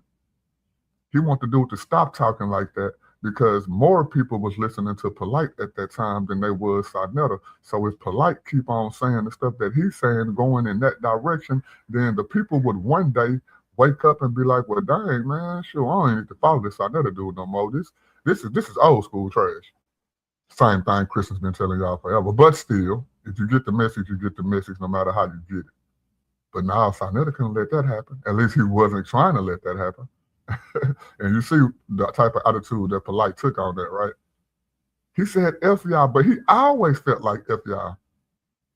He want the dude to stop talking like that because more people was listening to Polight at that time than they was Sarnetta. So if Polight keep on saying the stuff that he's saying, going in that direction, then the people would one day wake up and be like, well, dang, man, sure, I don't need to follow this Sarnetta dude no more. This is old school trash. Same thing Chris has been telling y'all forever. But still, if you get the message, you get the message no matter how you get it. But now Sarnetta couldn't let that happen. At least he wasn't trying to let that happen. And you see the type of attitude that Polight took on that, right? He said F y'all, but he always felt like F y'all.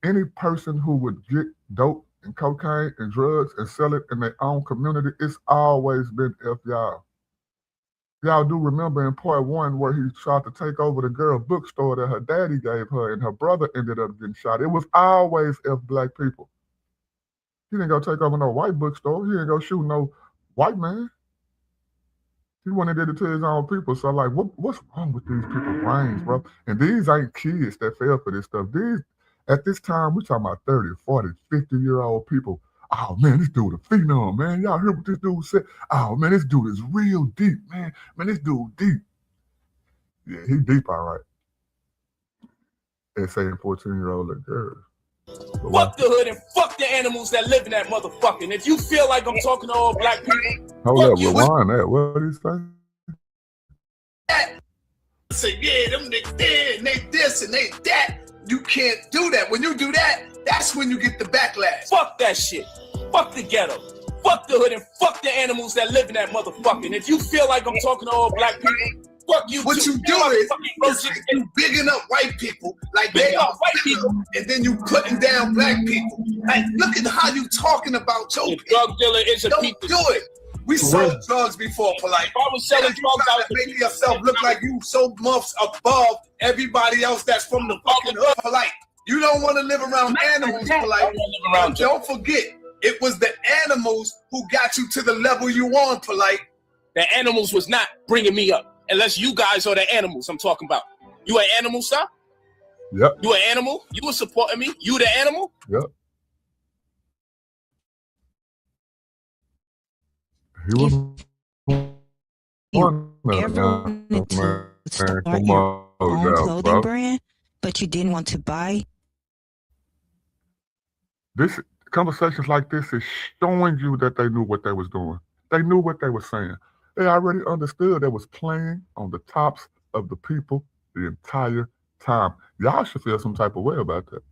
Any person who would get dope and cocaine and drugs and sell it in their own community, it's always been F y'all. Y'all do remember in part 1 where he tried to take over the girl bookstore that her daddy gave her and her brother ended up getting shot. It was always black people. He didn't go take over no white bookstore. He didn't go shoot no white man. He went and did it to his own people. So like, what's wrong with these people's brains, bro? And these ain't kids that fell for this stuff. These, at this time, we're talking about 30, 40, 50-year-old people. Oh, man, this dude a phenom, man. Y'all heard what this dude said? Oh, man, this dude is real deep, man. Man, this dude deep. Yeah, he deep, all right. And saying 14-year-old little girls. Fuck the hood and fuck the animals that live in that motherfucker. And if you feel like I'm talking to all black people, hold up, rewind that. What did he say? Say, yeah, them niggas dead and they this and they that. You can't do that. When you do that, that's when you get the backlash. Fuck that shit. Fuck the ghetto. Fuck the hood and fuck the animals that live in that motherfucker. And if you feel like I'm talking to all black people, fuck you. What you do is you bigging up white people like they are white people, and then you putting down black people. Like, look at how you talking about your drug dealer is a Don't do it. We sold drugs before, Polight. I was selling drugs out making yourself look like you so much above everybody else that's from the fucking hood, Polight. You don't want to live around animals, Polight. Don't forget, it was the animals who got you to the level you on, Polight. The animals was not bringing me up. Unless you guys are the animals I'm talking about. You an animal, sir? Yep. You an animal? You were supporting me? You the animal? Yep. He was start your own clothing brand, but you didn't want to buy. This conversations like this is showing you that they knew what they was doing. They knew what they were saying. They already understood that was playing on the tops of the people the entire time. Y'all should feel some type of way about that.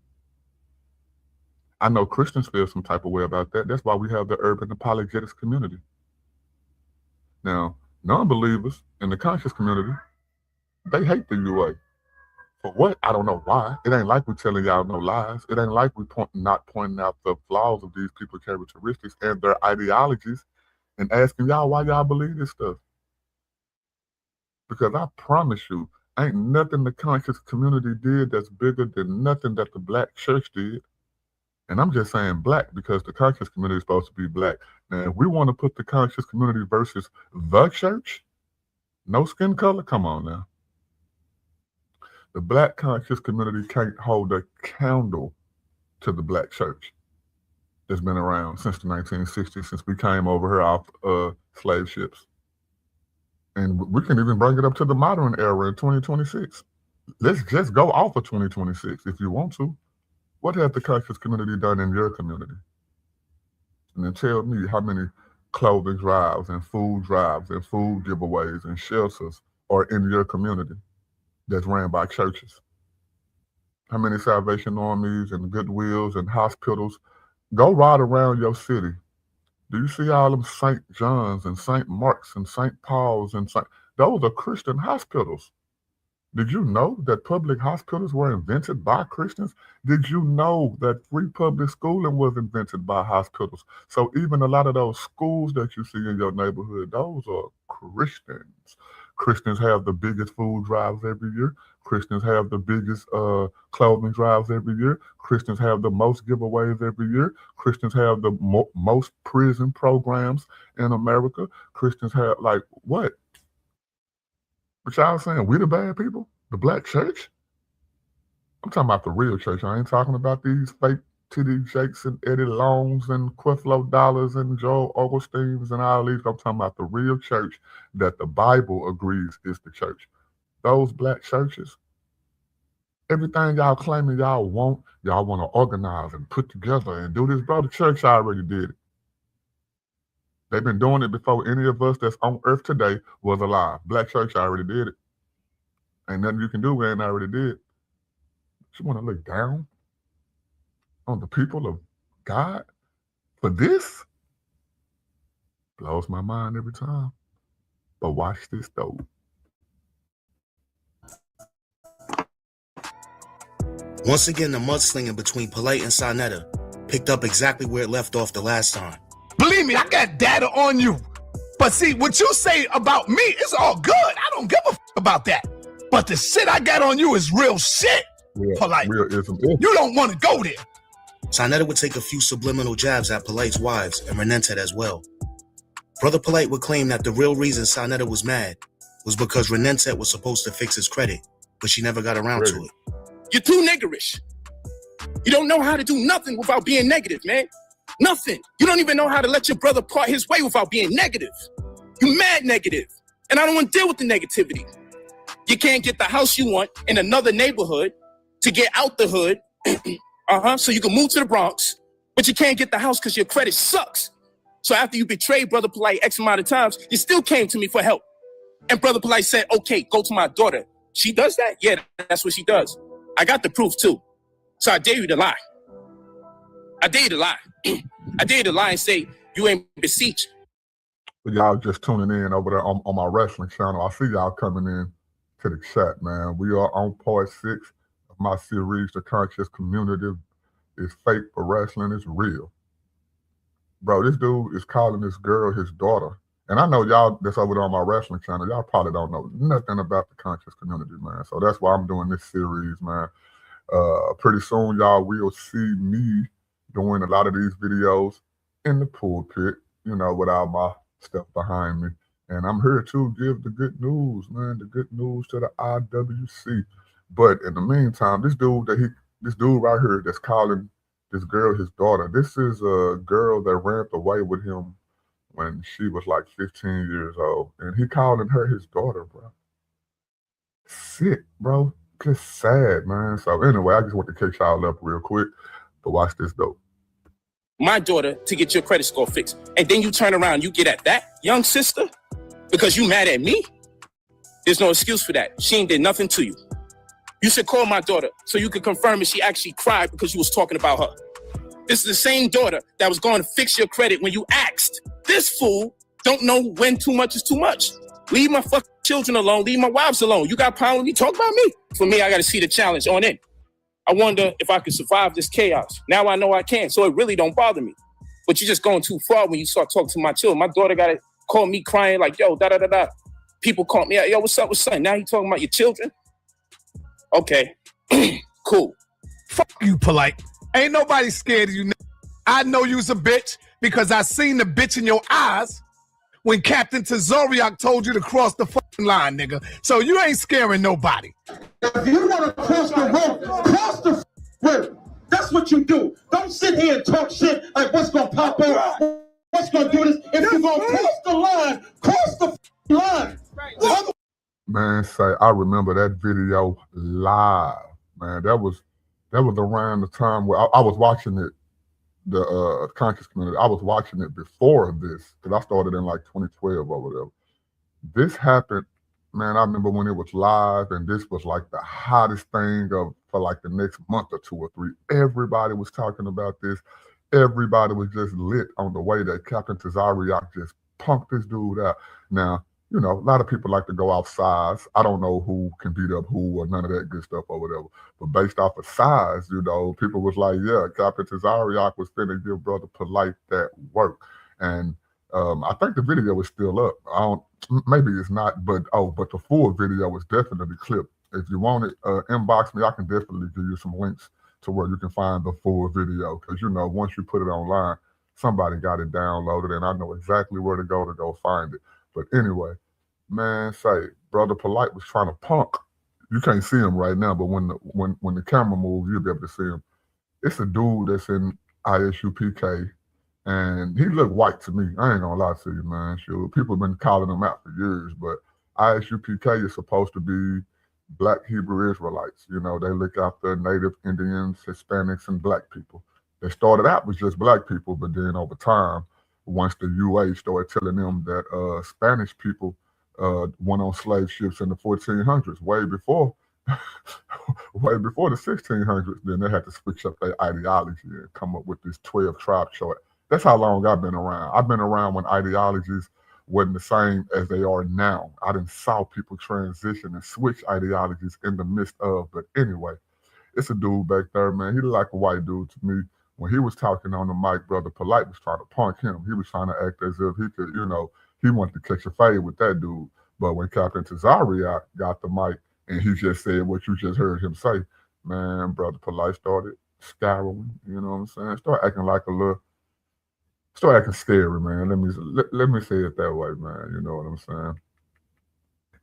I know Christians feel some type of way about that. That's why we have the urban apologetics community. Now, non-believers in the conscious community, they hate the UA. For what? I don't know why. It ain't like we're telling y'all no lies. It ain't like we're not pointing out the flaws of these people's characteristics and their ideologies and asking y'all why y'all believe this stuff. Because I promise you, ain't nothing the conscious community did that's bigger than nothing that the black church did. And I'm just saying black because the conscious community is supposed to be black. Now, if we want to put the conscious community versus the church, no skin color, come on now. The black conscious community can't hold a candle to the black church that's been around since the 1960s, since we came over here off slave ships. And we can even bring it up to the modern era in 2026. Let's just go off of 2026 if you want to. What has the conscious community done in your community? And then tell me how many clothing drives and food giveaways and shelters are in your community that's ran by churches. How many Salvation Armies and Goodwills and hospitals? Go ride around your city. Do you see all them St. John's and St. Mark's and St. Paul's and those are Christian hospitals. Did you know that public hospitals were invented by Christians? Did you know that free public schooling was invented by hospitals? So even a lot of those schools that you see in your neighborhood, those are Christians. Christians have the biggest food drives every year. Christians have the biggest clothing drives every year. Christians have the most giveaways every year. Christians have the most prison programs in America. Christians have, like, what? But y'all saying we the bad people? The black church? I'm talking about the real church. I ain't talking about these fake T.D. Jakes and Eddie Longs and Creflo Dollars and Joel Augustines and all these. I'm talking about the real church that the Bible agrees is the church. Those black churches, everything y'all claiming y'all want to organize and put together and do this. Bro, the church already did it. They've been doing it before any of us that's on earth today was alive. Black church already did it. Ain't nothing you can do, we ain't already did. You want to look down on the people of God for this? Blows my mind every time. But watch this though. Once again, the mudslinging between Polight and Sonetta picked up exactly where it left off the last time. Believe me, I got data on you. But see, what you say about me is all good. I don't give a f about that. But the shit I got on you is real shit. Polight. You don't want to go there. Sarnetta would take a few subliminal jabs at Polight's wives and Renentet as well. Brother Polight would claim that the real reason Sarnetta was mad was because Renentet was supposed to fix his credit, but she never got around to it. You're too niggerish. You don't know how to do nothing without being negative, man. Nothing. You don't even know how to let your brother part his way without being negative. You mad negative. And I don't want to deal with the negativity. You can't get the house you want in another neighborhood to get out the hood, so you can move to the Bronx, but you can't get the house because your credit sucks. So after you betrayed Brother Polight X amount of times, you still came to me for help. And Brother Polight said, okay, go to my daughter. She does that? Yeah, that's what she does. I got the proof too. So I dare you to lie. I dare you to lie. I dare you to lie and say you ain't beseech. Y'all just tuning in over there on my wrestling channel. I see y'all coming in to the chat, man. We are on part 6 of my series, The Conscious Community is Fake, but Wrestling is Real. Bro, this dude is calling this girl his daughter. And I know y'all that's over there on my wrestling channel, y'all probably don't know nothing about the conscious community, man. So that's why I'm doing this series, man. Pretty soon, y'all will see me doing a lot of these videos in the pulpit, you know, with all my stuff behind me. And I'm here to give the good news, man, the good news to the IWC. But in the meantime, this dude right here that's calling this girl his daughter, this is a girl that ran away with him when she was like 15 years old. And he calling her his daughter, bro. Sick, bro. Just sad, man. So anyway, I just want to catch y'all up real quick. But watch this though. My daughter to get your credit score fixed. And then you turn around, you get at that young sister because you mad at me? There's no excuse for that. She ain't did nothing to you. You should call my daughter so you can confirm if she actually cried because you was talking about her. This is the same daughter that was going to fix your credit when you asked. This fool don't know when too much is too much. Leave my fucking children alone. Leave my wives alone. You got a problem with me? Talk about me. For me, I got to see the challenge on it. I wonder if I could survive this chaos. Now I know I can, so it really don't bother me. But you're just going too far when you start talking to my children. My daughter got to call me crying like, yo, da-da-da-da. People call me, yo, what's up with son? Now you talking about your children? Okay, cool. Fuck you, Polight. Ain't nobody scared of you. I know you's a bitch because I seen the bitch in your eyes when Captain Tazaryach told you to cross the fucking line, nigga. So you ain't scaring nobody. If you want to cross the road, cross the road. That's what you do. Don't sit here and talk shit like what's going to pop up, what's going to do this. If you're going to cross the line, cross the line. Man, say, I remember that video live, man. That was around the time where I was watching it, the conscious community. I was watching it before this, because I started in like 2012 or whatever. This happened, man, I remember when it was live, and this was like the hottest thing for like the next month or 2 or 3. Everybody was talking about this. Everybody was just lit on the way that Captain Tazaryach just punked this dude out. Now, you know, a lot of people like to go off size. I don't know who can beat up who or none of that good stuff or whatever. But based off of size, you know, people was like, yeah, Captain Tazaryach was finna give Brother Polight that work. And I think the video is still up. Maybe it's not, but the full video is definitely clipped. If you want it, inbox me. I can definitely give you some links to where you can find the full video. Because, you know, once you put it online, somebody got it downloaded, and I know exactly where to go find it. But anyway, man, say, Brother Polight was trying to punk. You can't see him right now, but when the camera moves, you'll be able to see him. It's a dude that's in ISUPK, and he looked white to me. I ain't gonna lie to you, man. Sure, people have been calling him out for years, but ISUPK is supposed to be Black Hebrew Israelites. You know, they look after Native Indians, Hispanics, and Black people. They started out with just Black people, but then over time, once the UA started telling them that Spanish people went on slave ships in the 1400s, way before the 1600s, then they had to switch up their ideology and come up with this 12-tribe chart. That's how long I've been around. I've been around when ideologies wasn't the same as they are now. I didn't saw people transition and switch ideologies in the midst of, but anyway, it's a dude back there, man. He looked like a white dude to me. When he was talking on the mic, Brother Polight was trying to punk him. He was trying to act as if he could, you know, he wanted to catch a fade with that dude. But when Captain Tazaryach got the mic and he just said what you just heard him say, man, Brother Polight started scowling, you know what I'm saying? Start acting scary, man. Let me say it that way, man. You know what I'm saying?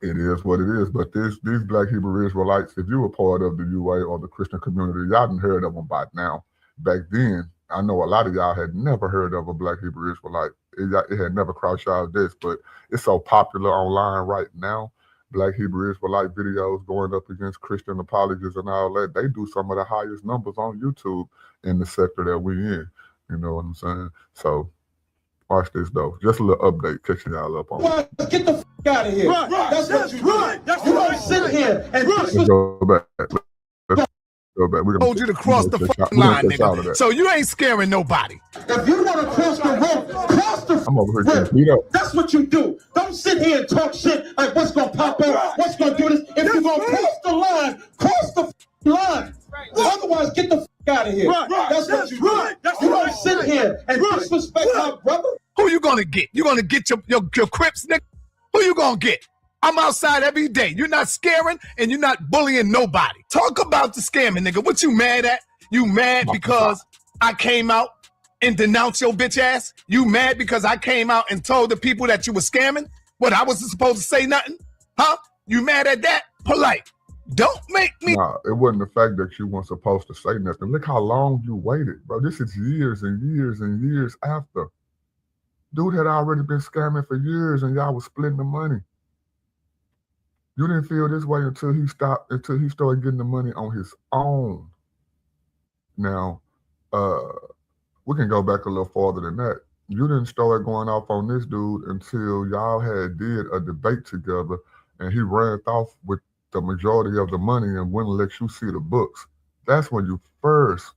It is what it is. But these Black Hebrew Israelites, if you were part of the UA or the Christian community, y'all done heard of them by now. Back then, I know a lot of y'all had never heard of a Black Hebrew Israelite. It had never crossed y'all desk, but it's so popular online right now. Black Hebrew Israelite videos going up against Christian apologists and all that. They do some of the highest numbers on YouTube in the sector that we in. You know what I'm saying? So watch this though. Just a little update, catching y'all up on. Well, get the out of here. Right. That's what you do. You don't sit here and let's go back. Let's go back. We're told you to cross the fucking line, nigga. So you ain't scaring nobody. If you want to cross the road, cross the I'm over here getting beat up. That's what you do. Don't sit here and talk shit like what's gonna pop up, what's gonna do this. If you're gonna cross the line, cross the line. Otherwise, get the out of here. That's what you do. You don't sit here and disrespect my brother. Who you gonna get? You gonna get your Crips, nigga? Who you gonna get? I'm outside every day. You're not scaring and you're not bullying nobody. Talk about the scamming, nigga. What you mad at? You mad because I came out and denounced your bitch ass? You mad because I came out and told the people that you were scamming? What, I wasn't supposed to say nothing? Huh? You mad at that? Polight. Don't make me. Nah, it wasn't the fact that you weren't supposed to say nothing. Look how long you waited, bro. This is years and years and years after. Dude had already been scamming for years and y'all was splitting the money. You didn't feel this way until he started getting the money on his own. Now, we can go back a little farther than that. You didn't start going off on this dude until y'all did a debate together and he ran off with the majority of the money and wouldn't let you see the books. That's when you first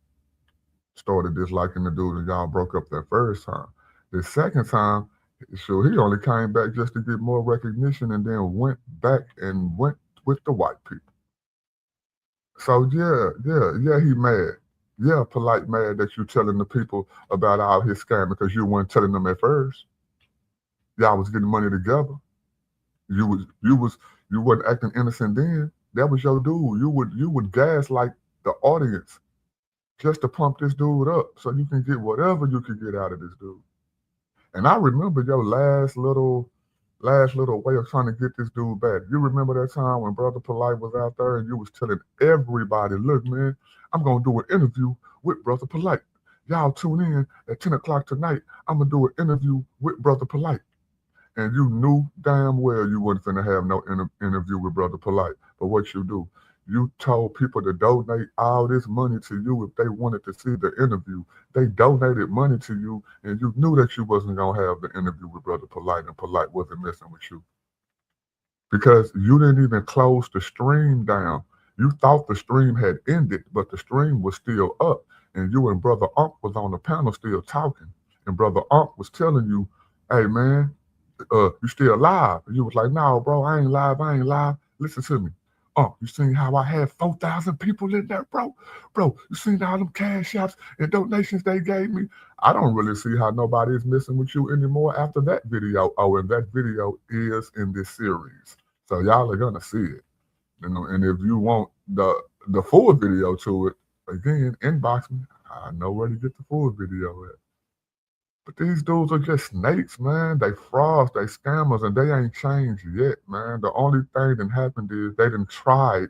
started disliking the dude and y'all broke up that first time. The second time, sure, he only came back just to get more recognition and then went back and went with the white people. So yeah, he mad. Yeah, Polight mad that you telling the people about all his scamming because you weren't telling them at first. Y'all was getting money together. You wasn't acting innocent then. That was your dude. You would gaslight the audience just to pump this dude up so you can get whatever you could get out of this dude. And I remember your last little way of trying to get this dude back. You remember that time when Brother Polight was out there and you was telling everybody, look, man, I'm going to do an interview with Brother Polight. Y'all tune in at 10 o'clock tonight. I'm going to do an interview with Brother Polight. And you knew damn well you wasn't going to have no interview with Brother Polight. But what you do, you told people to donate all this money to you if they wanted to see the interview. They donated money to you, and you knew that you wasn't going to have the interview with Brother Polight, and Polight wasn't messing with you. Because you didn't even close the stream down. You thought the stream had ended, but the stream was still up, and you and Brother Unc was on the panel still talking. And Brother Unc was telling you, hey, man, you still live? And you was like, no, bro, I ain't live. Listen to me. Oh, you seen how I had 4,000 people in there, bro? Bro, you seen all them cash apps and donations they gave me? I don't really see how nobody is messing with you anymore after that video. Oh, and that video is in this series. So y'all are gonna see it. You know, and if you want the full video to it, again, inbox me. I know where to get the full video at. But these dudes are just snakes, man. They frauds, they scammers, and they ain't changed yet, man. The only thing that happened is they done tried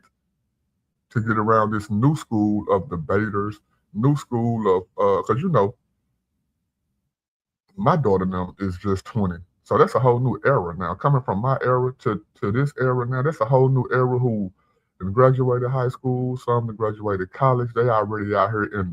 to get around this new school of debaters, new school of, because you know, my daughter now is just 20. So that's a whole new era now. Coming from my era to this era now, that's a whole new era who graduated high school, some that graduated college. They already out here in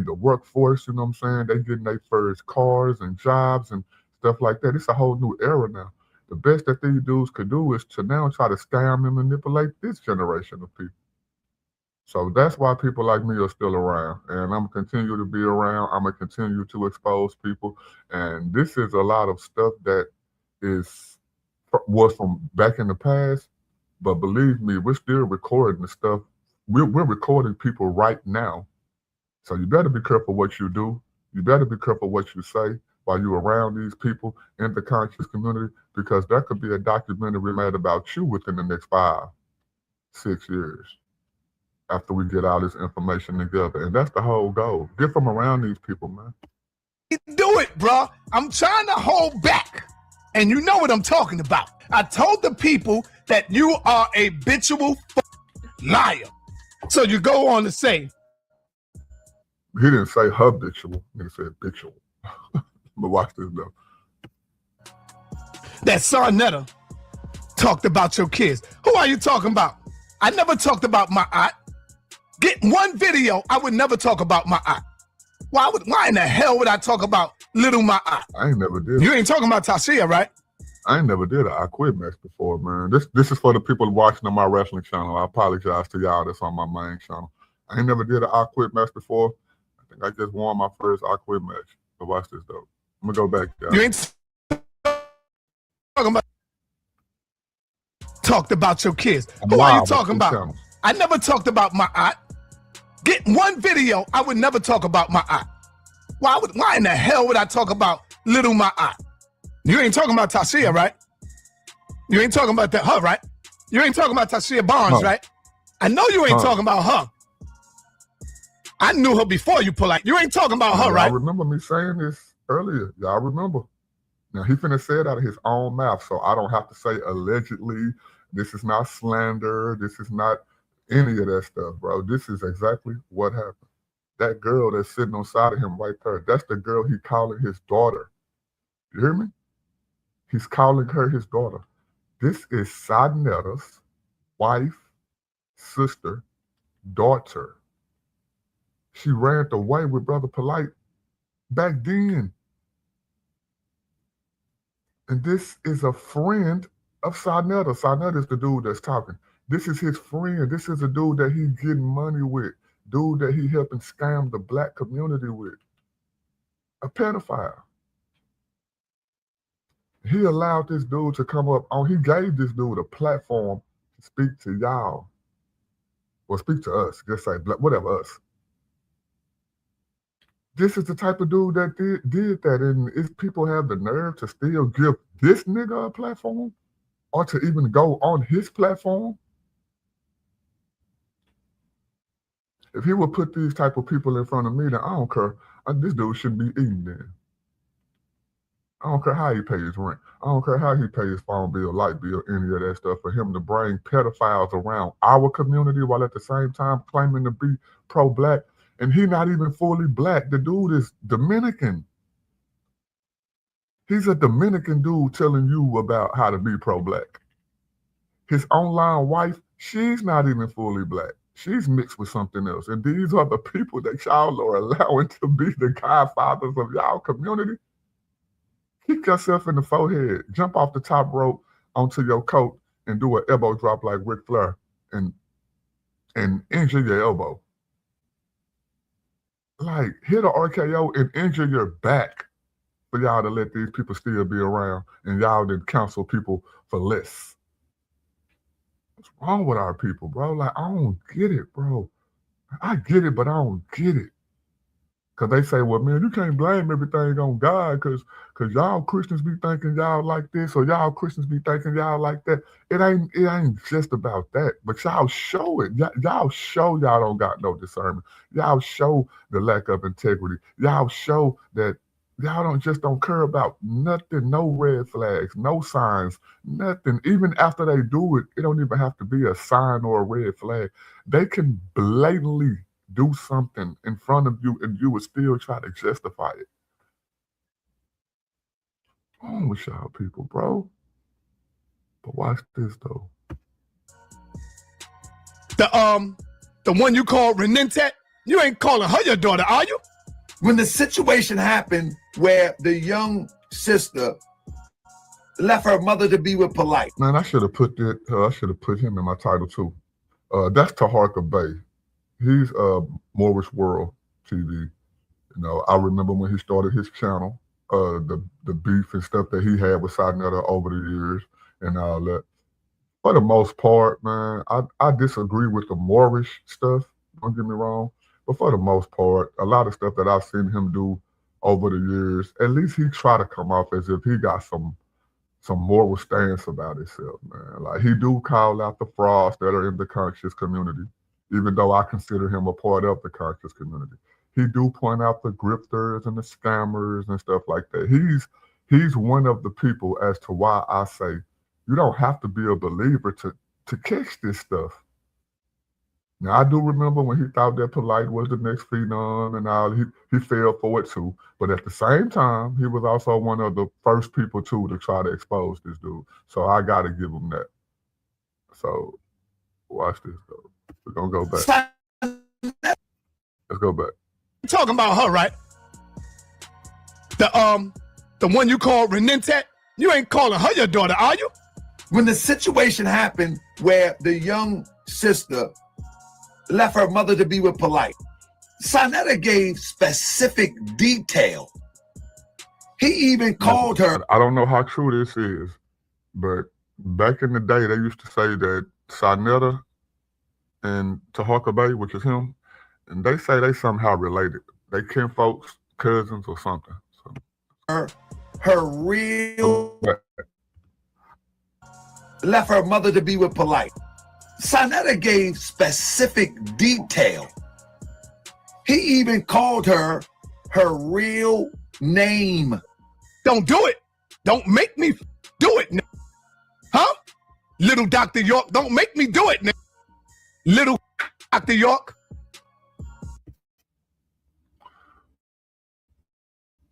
the workforce, you know what I'm saying? They getting their first cars and jobs and stuff like that. It's a whole new era now. The best that these dudes could do is to now try to scam and manipulate this generation of people. So that's why people like me are still around. And I'm going to continue to be around. I'm going to continue to expose people. And this is a lot of stuff that was from back in the past. But believe me, we're still recording the stuff. We're recording people right now. So you better be careful what you do. You better be careful what you say. while you're around these people in the conscious community, because there could be a documentary made about you within the next 5, 6 years after we get all this information together. And that's the whole goal. Get from around these people, man. Do it, bro. I'm trying to hold back. And you know what I'm talking about. I told the people that you are a habitual liar. So you go on to say. He didn't say habitual. He said habitual. But watch this, though. That Sarnetta talked about your kids. Who are you talking about? I never talked about my aunt. Get one video, I would never talk about my aunt. Why in the hell would I talk about little my aunt? I ain't never did. You ain't talking about Tazaryach, right? I ain't never did an I Quit match before, man. This is for the people watching on my wrestling channel. I apologize to y'all that's on my main channel. I ain't never did an I Quit match before. I think I just won my first I Quit match. But watch this, though. I'm going to go back down. You ain't talking about... Talked about your kids. Who are you talking about? Channels. I never talked about my aunt. Get one video, I would never talk about my aunt. Why in the hell would I talk about little my aunt? You ain't talking about Tazaryach, right? You ain't talking about her, right? You ain't talking about Tazaryach Barnes, right? I know you ain't talking about her. I knew her before you, Polight. You ain't talking about her, right? I remember me saying this earlier. Y'all remember. Now, he finna say it out of his own mouth, so I don't have to say allegedly. This is not slander. This is not any of that stuff, bro. This is exactly what happened. That girl that's sitting on side of him right there, that's the girl he calling his daughter. You hear me? He's calling her his daughter. This is Sarnetta's wife, sister, daughter. She ran away with Brother Polight back then. And this is a friend of Sarnetta. Sarnetta is the dude that's talking. This is his friend. This is a dude that he's getting money with. Dude that he helping scam the black community with. A pedophile. He allowed this dude to come up on, he gave this dude a platform to speak to y'all. Or speak to us, just say, whatever us. This is the type of dude that did that, and if people have the nerve to still give this nigga a platform, or to even go on his platform, if he would put these type of people in front of me, then I don't care. This dude shouldn't be eating then. I don't care how he pays his rent. I don't care how he pays his phone bill, light bill, any of that stuff. For him to bring pedophiles around our community while at the same time claiming to be pro-black, and he not even fully black. The dude is Dominican. He's a Dominican dude telling you about how to be pro-black. His online wife, she's not even fully black. She's mixed with something else. And these are the people that y'all are allowing to be the godfathers of y'all community. Kick yourself in the forehead, jump off the top rope onto your coat and do an elbow drop like Ric Flair and injure your elbow. Like, hit an RKO and injure your back for y'all to let these people still be around, and y'all didn't counsel people for less. What's wrong with our people, bro? Like, I don't get it, bro. I get it, but I don't get it. Because they say, well, man, you can't blame everything on God because y'all Christians be thinking y'all like this, or y'all Christians be thinking y'all like that. It ain't just about that, but y'all show it. Y'all show y'all don't got no discernment. Y'all show the lack of integrity. Y'all show that y'all don't care about nothing, no red flags, no signs, nothing. Even after they do it, it don't even have to be a sign or a red flag. They can blatantly do something in front of you and you would still try to justify it. What's wrong with y'all people, bro? But watch this though. The one you call Renentet, you ain't calling her your daughter, are you? When the situation happened where the young sister left her mother to be with Polight. Man, I should have put him in my title too. That's Tazaryach Bay. He's Moorish World TV. You know, I remember when he started his channel, the beef and stuff that he had with Sarnetta over the years and all that. For the most part, man, I disagree with the Moorish stuff, don't get me wrong. But for the most part, a lot of stuff that I've seen him do over the years, at least he tried to come off as if he got some moral stance about himself, man. Like, he do call out the frauds that are in the conscious community, even though I consider him a part of the conscious community. He do point out the grifters and the scammers and stuff like that. He's one of the people as to why I say you don't have to be a believer to catch this stuff. Now, I do remember when he thought that Polight was the next phenom and all, he fell for it too. But at the same time, he was also one of the first people too to try to expose this dude. So I got to give him that. So watch this though. We're going to go back. Let's go back. You're talking about her, right? The one you call Renentet? You ain't calling her your daughter, are you? When the situation happened where the young sister left her mother to be with Polight, Sonetta gave specific detail. He even called her. I don't know how true this is, but back in the day, they used to say that Sonetta and Tazaryach Bay, which is him, and they say they somehow related. They kinfolks, cousins, or something. So. Her real left her mother to be with Polight. Sonetta gave specific detail. He even called her real name. Don't do it. Don't make me do it. Huh? Little Dr. York, don't make me do it. Little Dr. York.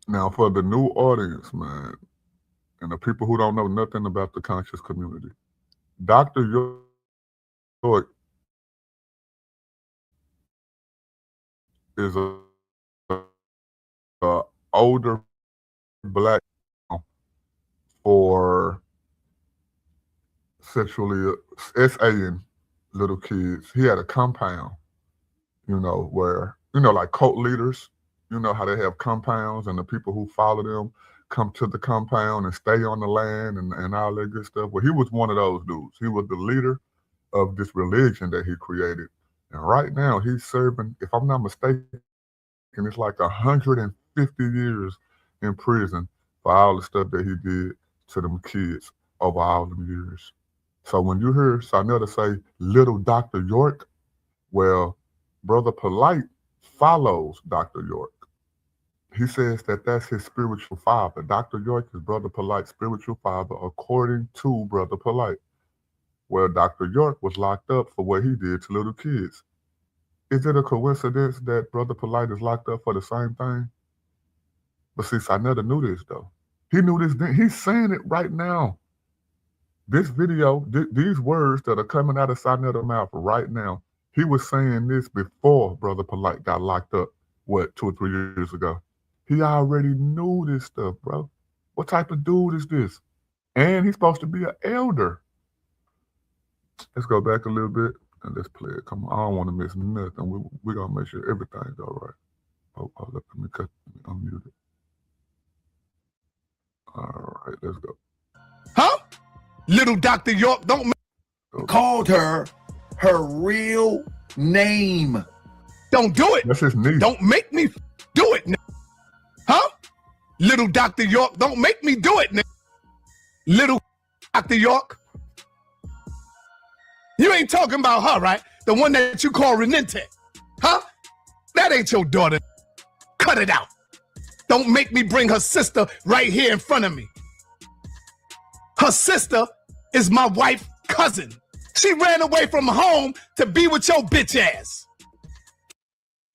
Now, for the new audience, man, and the people who don't know nothing about the conscious community, Dr. York is a older black for sexually SAing little kids. He had a compound, where, like cult leaders, how they have compounds and the people who follow them come to the compound and stay on the land and all that good stuff. Well, he was one of those dudes. He was the leader of this religion that he created. And right now he's serving, if I'm not mistaken, it's like 150 years in prison for all the stuff that he did to them kids over all them years. So when you hear Sonetta say little Dr. York, well, Brother Polight follows Dr. York. He says that that's his spiritual father. Dr. York is Brother Polight's spiritual father, according to Brother Polight. Well, Dr. York was locked up for what he did to little kids. Is it a coincidence that Brother Polight is locked up for the same thing? But see, Sonetta knew this, though. He knew this then. He's saying it right now. This video, these words that are coming out of Sonetta's mouth right now, he was saying this before Brother Polight got locked up, 2 or 3 years ago. He already knew this stuff, bro. What type of dude is this? And he's supposed to be an elder. Let's go back a little bit and let's play it. Come on, I don't want to miss nothing. We're going to make sure everything's all right. Oh, let me unmute it. All right, let's go. Huh? Little Dr. York, don't called her real name. Don't do it. That's his niece. Don't make me do it. Huh? Little Dr. York, don't make me do it. Little Dr. York. You ain't talking about her, right? The one that you call Renente. Huh? That ain't your daughter. Cut it out. Don't make me bring her sister right here in front of me. Her sister is my wife's cousin. She ran away from home to be with your bitch ass.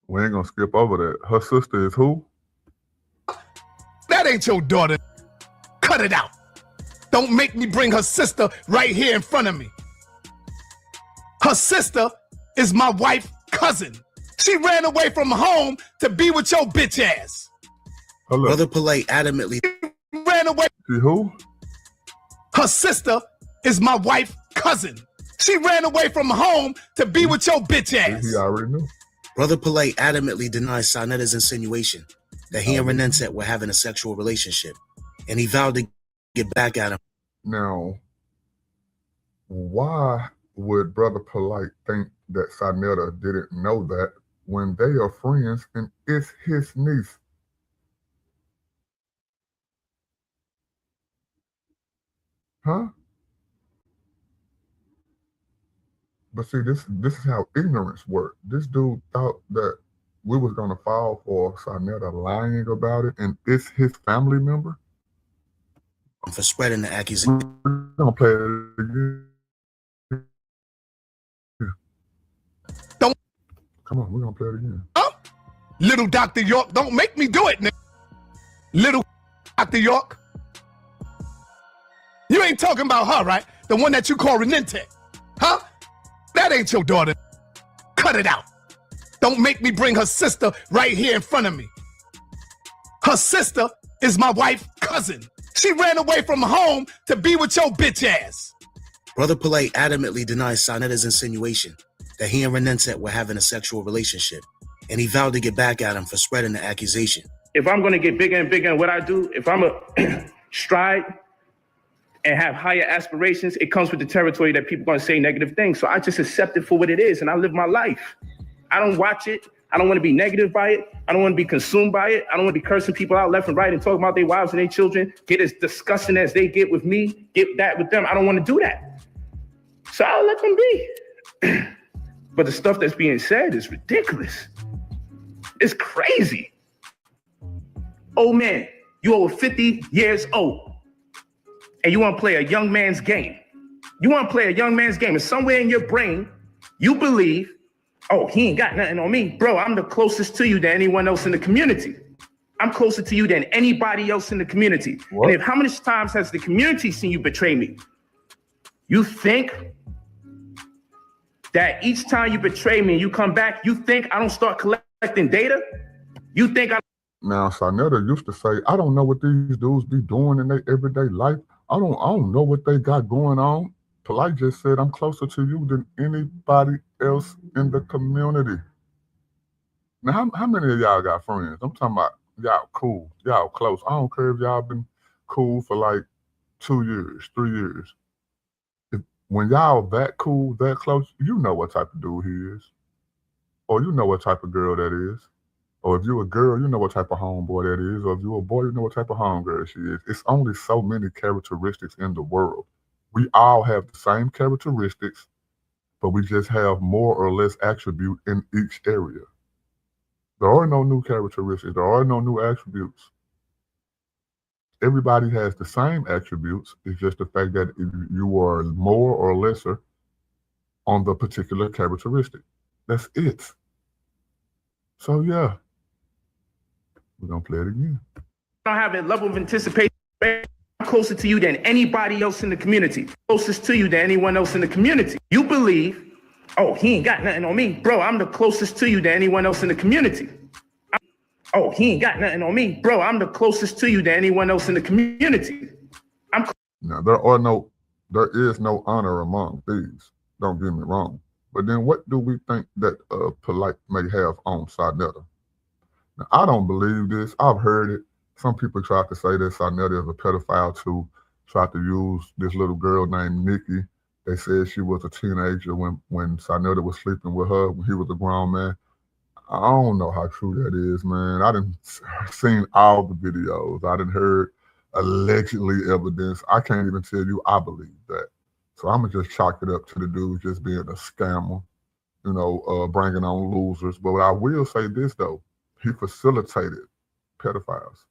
We ain't gonna skip over that. Her sister is who? That ain't your daughter. Cut it out. Don't make me bring her sister right here in front of me. Her sister is my wife's cousin. She ran away from home to be with your bitch ass. Hello. Brother Polight adamantly ran away. See who? Her sister is my wife's cousin. She ran away from home to be with your bitch ass. He already knew. Brother Polight adamantly denies Sonetta's insinuation that he and Renentet were having a sexual relationship, and he vowed to get back at him. Now, why would Brother Polight think that Sonetta didn't know that when they are friends and it's his niece? Huh? But see, this is how ignorance worked. This dude thought that we was gonna fall for Sarnetta lying about it, and it's his family member. For spreading the accusation. We're gonna play it again. Don't. Come on, we're gonna play it again. Oh, little Dr. York, don't make me do it, nigga. Little Dr. York. You ain't talking about her, right? The one that you call Renente. Huh? That ain't your daughter. Cut it out. Don't make me bring her sister right here in front of me. Her sister is my wife's cousin. She ran away from home to be with your bitch ass. Brother Polight adamantly denies Sarnetta's insinuation that he and Renente were having a sexual relationship, and he vowed to get back at him for spreading the accusation. If I'm going to get bigger and bigger in what I do, if I'm a stride and have higher aspirations, it comes with the territory that people are going to say negative things. So I just accept it for what it is, and I live my life. I don't watch it. I don't want to be negative by it. I don't want to be consumed by it. I don't want to be cursing people out left and right and talking about their wives and their children, get as disgusting as they get with me, get that with them. I don't want to do that. So I'll let them be. But the stuff that's being said is ridiculous. It's crazy. Oh man, you over 50 years old and you want to play a young man's game. You want to play a young man's game, and somewhere in your brain, you believe, oh, he ain't got nothing on me. Bro, I'm the closest to you than anyone else in the community. I'm closer to you than anybody else in the community. What? And if how many times has the community seen you betray me? You think that each time you betray me and you come back, you think I don't start collecting data? You think I... Now, Sarnetta used to say, I don't know what these dudes be doing in their everyday life. I don't know what they got going on. Polight just said, I'm closer to you than anybody else in the community. Now, how many of y'all got friends? I'm talking about y'all cool, y'all close. I don't care if y'all been cool for like 2 years, 3 years. When y'all that cool, that close, you know what type of dude he is. Or you know what type of girl that is. Or if you're a girl, you know what type of homeboy that is. Or if you're a boy, you know what type of homegirl she is. It's only so many characteristics in the world. We all have the same characteristics, but we just have more or less attribute in each area. There are no new characteristics. There are no new attributes. Everybody has the same attributes. It's just the fact that you are more or lesser on the particular characteristic. That's it. So yeah, we're gonna play it again. I don't have a level of anticipation. I'm closer to you than anybody else in the community. Closest to you than anyone else in the community. You believe, oh, he ain't got nothing on me. Bro, I'm the closest to you than anyone else in the community. Oh, he ain't got nothing on me. Bro, I'm the closest to you than anyone else in the community. Now, there is no honor among thieves. Don't get me wrong. But then what do we think that Polight may have on Sarnetta? Now, I don't believe this. I've heard it. Some people try to say that Sarnetta is a pedophile too. Tried to use this little girl named Nikki. They said she was a teenager when Sarnetta was sleeping with her when he was a grown man. I don't know how true that is, man. I done seen all the videos. I done heard allegedly evidence. I can't even tell you I believe that. So I'm gonna just chalk it up to the dude just being a scammer, you know, bringing on losers. But I will say this though, he facilitated pedophiles.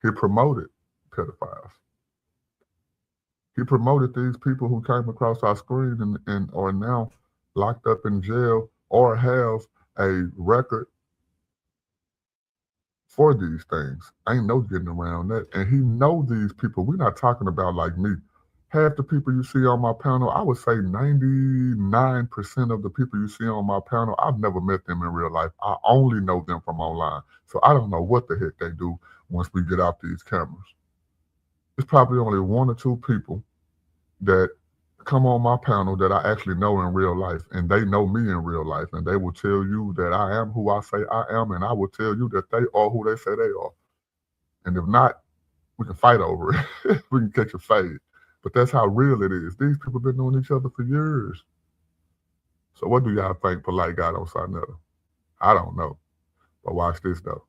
He promoted pedophiles. He promoted these people who came across our screen and are now locked up in jail or have a record for these things. Ain't no getting around that. And he know these people. We're not talking about like me. Half the people you see on my panel, I would say 99% of the people you see on my panel, I've never met them in real life. I only know them from online. So I don't know what the heck they do once we get out these cameras. There's probably only 1 or 2 people that come on my panel that I actually know in real life, and they know me in real life, and they will tell you that I am who I say I am, and I will tell you that they are who they say they are. And if not, we can fight over it. We can catch a fade. But that's how real it is. These people have been knowing each other for years. So what do y'all think Polight got on Sarnetta? I don't know. But watch this though.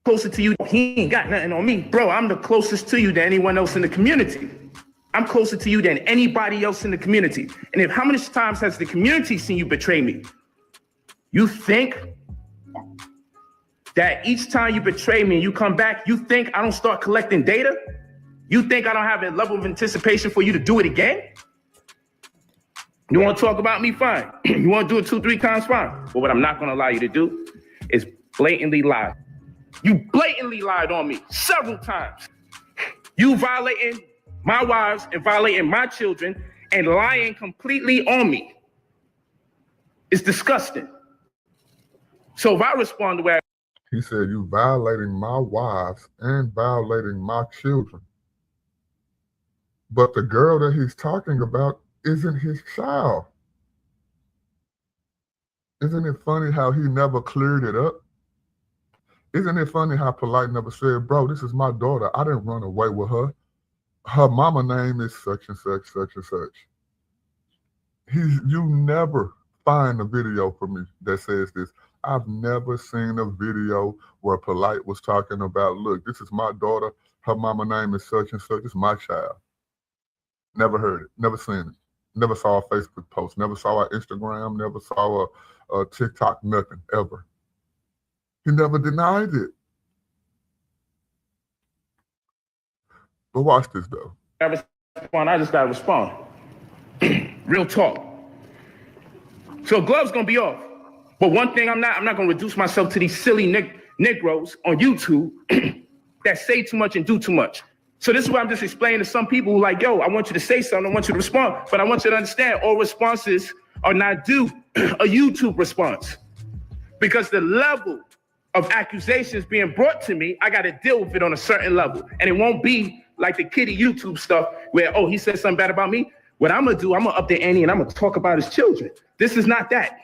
Closer to you, he ain't got nothing on me. Bro, I'm the closest to you than anyone else in the community. I'm closer to you than anybody else in the community. And if how many times has the community seen you betray me? You think that each time you betray me and you come back, you think I don't start collecting data? You think I don't have a level of anticipation for you to do it again? You want to talk about me? Fine. You want to do it 2-3 times? Fine. But what I'm not going to allow you to do is blatantly lie. You blatantly lied on me several times. You violating my wives and violating my children and lying completely on me. It's disgusting. So if I respond the way he said, you violating my wives and violating my children. But the girl that he's talking about isn't his child. Isn't it funny how he never cleared it up? Isn't it funny how Polight never said, bro, this is my daughter. I didn't run away with her. Her mama name is such and such, such and such. You never find a video for me that says this. I've never seen a video where Polight was talking about, look, this is my daughter. Her mama name is such and such. It's my child. Never heard it. Never seen it. Never saw a Facebook post. Never saw an Instagram. Never saw a TikTok, nothing, ever. He never denied it. But watch this, though. I just got to respond. Real talk. So gloves going to be off. But one thing I'm not going to reduce myself to these silly Negroes on YouTube that say too much and do too much. So this is what I'm just explaining to some people who like, yo, I want you to say something, I want you to respond, but I want you to understand all responses are not due a YouTube response. Because the level of accusations being brought to me, I got to deal with it on a certain level. And it won't be like the kiddie YouTube stuff where, oh, he said something bad about me. What I'm going to do, I'm going to up the ante and I'm going to talk about his children. This is not that.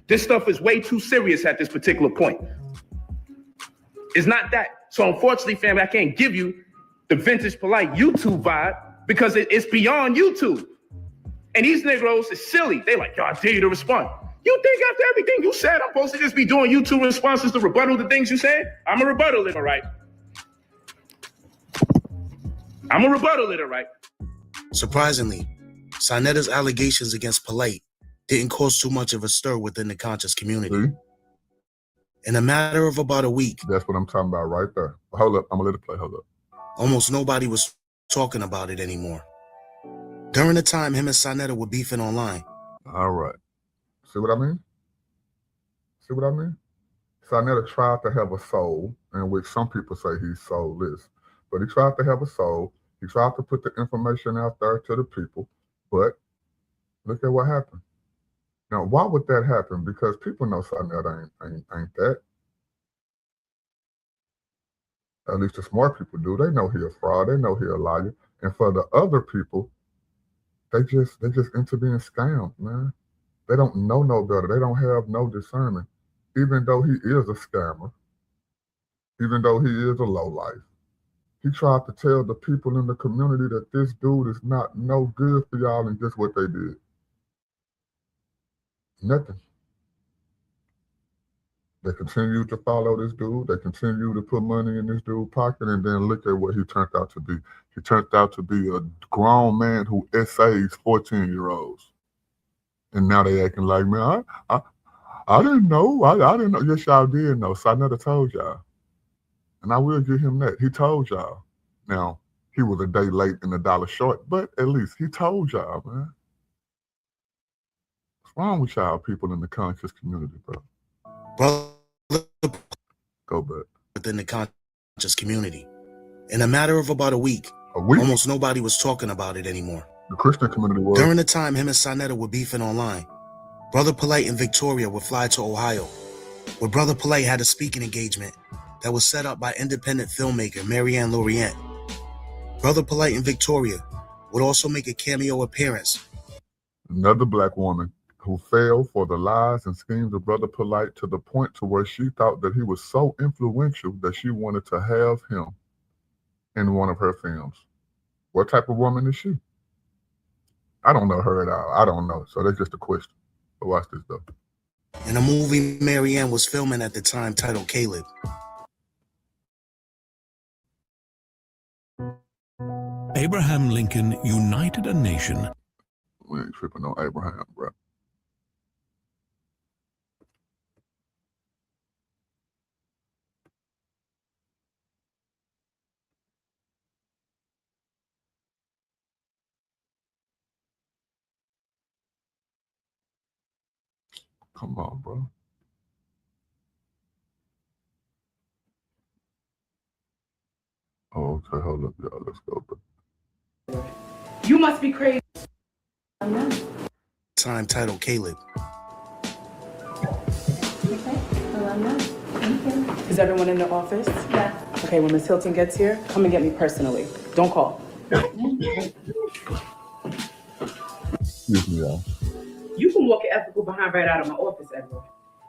This stuff is way too serious at this particular point. It's not that. So unfortunately, family, I can't give you the vintage Polight YouTube vibe because it's beyond YouTube. And these Negroes is silly. They like, yo, I dare you to respond. You think after everything you said, I'm supposed to just be doing YouTube responses to rebuttal the things you said? I'm a rebuttal it, all right? I'm a rebuttal it, all right? Surprisingly, Sanetta's allegations against Polight didn't cause too much of a stir within the conscious community. In a matter of about a week. That's what I'm talking about right there. Hold up, I'm gonna let it play, hold up. Almost nobody was talking about it anymore. During the time him and Sanetta were beefing online. All right. See what I mean? See what I mean? Sanetta tried to have a soul, in which some people say he's soulless. But he tried to have a soul. He tried to put the information out there to the people. But look at what happened. Now, why would that happen? Because people know Sanetta ain't that. At least the smart people do. They know he a fraud. They know he a liar. And for the other people, they just into being scammed, man. They don't know no better. They don't have no discernment. Even though he is a scammer, even though he is a lowlife, he tried to tell the people in the community that this dude is not no good for y'all, and just what they did. Nothing. They continue to follow this dude. They continue to put money in this dude's pocket, and then look at what he turned out to be. He turned out to be a grown man who essays 14-year-olds. And now they acting like, man, I didn't know. I didn't know. Yes, y'all did know. Sanetta told y'all. And I will give him that. He told y'all. Now, he was a day late and $1 short, but at least he told y'all, man. What's wrong with y'all people in the conscious community, bro? Brother, go back. Within the conscious community. In a matter of about a week, almost nobody was talking about it anymore. The Christian community was. During the time him and Sanetta were beefing online, Brother Polight and Victoria would fly to Ohio, where Brother Polight had a speaking engagement that was set up by independent filmmaker Marianne Lorient. Brother Polight and Victoria would also make a cameo appearance. Another black woman who fell for the lies and schemes of Brother Polight to the point to where she thought that he was so influential that she wanted to have him in one of her films. What type of woman is she? I don't know her at all. I don't know. So that's just a question. But watch this though. In a movie Marianne was filming at the time titled Caleb. Abraham Lincoln united a nation. We ain't tripping on Abraham, bro. Come on, bro. Oh, okay, hold up, y'all. Let's go, bro. You must be crazy. Time titled Caleb. Is everyone in the office? Yeah. Okay, when Miss Hilton gets here, come and get me personally. Don't call. Excuse me, y'all. You can walk your ethical behind right out of my office, Edward.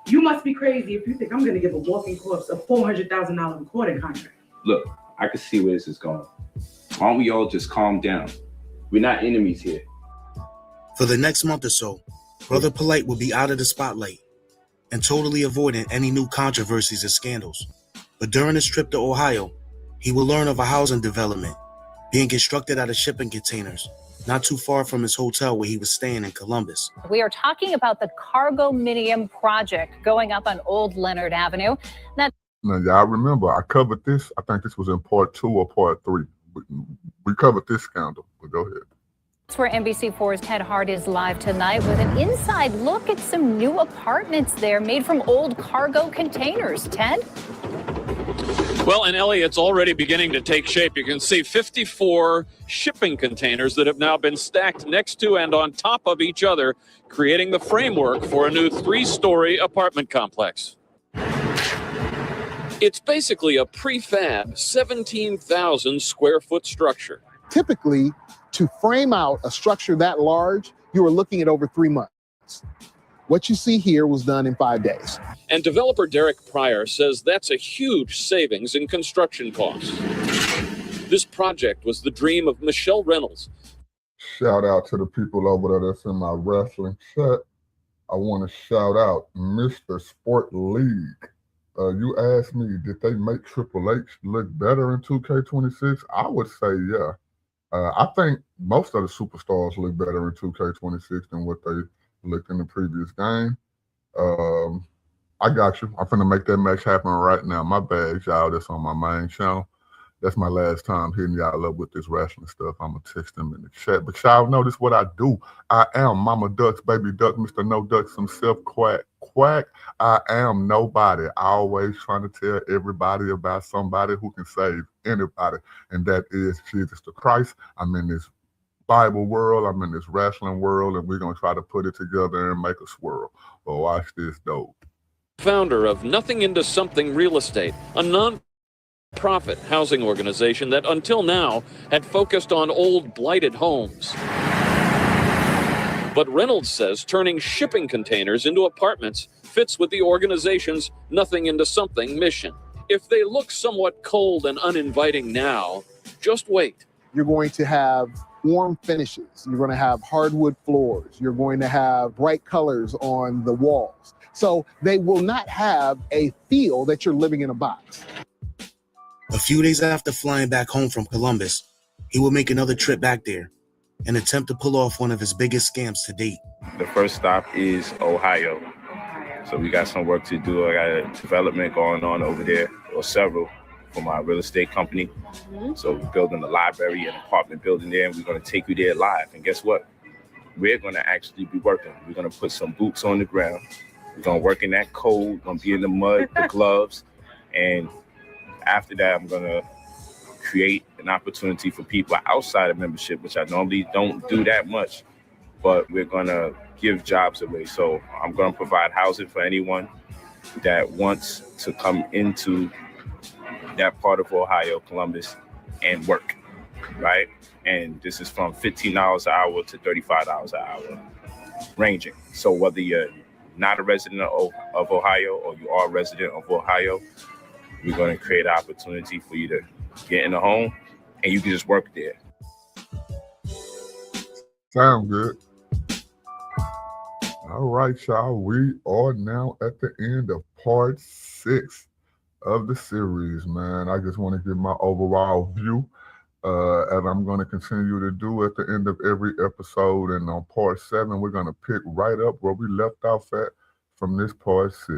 You must be crazy if you think I'm going to give a walking corpse a $400,000 recording contract. Look, I can see where this is going. Why don't we all just calm down? We're not enemies here. For the next month or so, Brother Polight will be out of the spotlight and totally avoiding any new controversies or scandals. But during his trip to Ohio, he will learn of a housing development being constructed out of shipping containers, not too far from his hotel where he was staying in Columbus. We are talking about the Cargominium project going up on Old Leonard Avenue. Now, y'all remember, I covered this. I think this was in part 2 or part 3. We covered this scandal, but go ahead. That's where NBC4's Ted Hart is live tonight with an inside look at some new apartments there made from old cargo containers. Ted? Well, in LA, it's already beginning to take shape. You can see 54 shipping containers that have now been stacked next to and on top of each other, creating the framework for a new 3-story apartment complex. It's basically a prefab 17,000 square foot structure. Typically, to frame out a structure that large, you are looking at over 3 months. What you see here was done in 5 days. And developer Derek Pryor says that's a huge savings in construction costs. This project was the dream of Michelle Reynolds. Shout out to the people over there that's in my wrestling chat. I want to shout out Mr. Sport League. You asked me, did they make Triple H look better in 2K26? I would say yeah. I think most of the superstars look better in 2K26 than what they looked in the previous game. I got you. I'm finna make that match happen right now. My bad, y'all. That's on my main channel. That's my last time hitting y'all up with this wrestling stuff. I'm gonna text them in the chat. But y'all notice what I do. I am Mama Ducks, Baby Duck, Mr. No Ducks himself, Quack. Quack. I am nobody. I always trying to tell everybody about somebody who can save anybody, and that is Jesus the Christ. I'm in this Bible world, I'm in this wrestling world, and we're gonna try to put it together and make a swirl. But watch this, though. Founder of Nothing Into Something Real Estate, a non-profit housing organization that until now had focused on old blighted homes. But Reynolds says turning shipping containers into apartments fits with the organization's Nothing Into Something mission. If they look somewhat cold and uninviting now, just wait. You're going to have warm finishes. You're going to have hardwood floors. You're going to have bright colors on the walls. So they will not have a feel that you're living in a box. A few days after flying back home from Columbus, he will make another trip back there and attempt to pull off one of his biggest scams to date. The first stop is Ohio. So we got some work to do. I got a development going on over there, or several, for my real estate company. So we're building a library and apartment building there, and we're going to take you there live. And guess what? We're going to actually be working. We're going to put some boots on the ground. We're going to work in that cold. We're going to be in the mud, the gloves. And after that, I'm going to create an opportunity for people outside of membership, which I normally don't do that much, but we're going to give jobs away. So I'm going to provide housing for anyone that wants to come into that part of Ohio, Columbus, and work, right? And this is from $15 an hour to $35 an hour, ranging. So whether you're not a resident of Ohio or you are a resident of Ohio, we're going to create an opportunity for you to get in a home and you can just work there. Sound good. All right, y'all. We are now at the end of part 6 of the series, man. I just want to give my overall view. as I'm going to continue to do at the end of every episode. And on part 7, we're going to pick right up where we left off at from this part 6.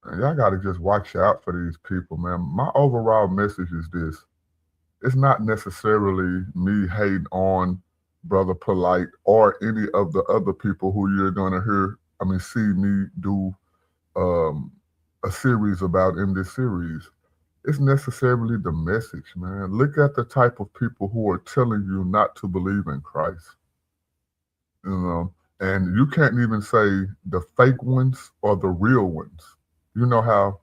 And y'all got to just watch out for these people, man. My overall message is this. It's not necessarily me hating on Brother Polight or any of the other people who you're going to see me do a series about in this series. It's necessarily the message, man. Look at the type of people who are telling you not to believe in Christ. You know, and you can't even say the fake ones or the real ones. You know how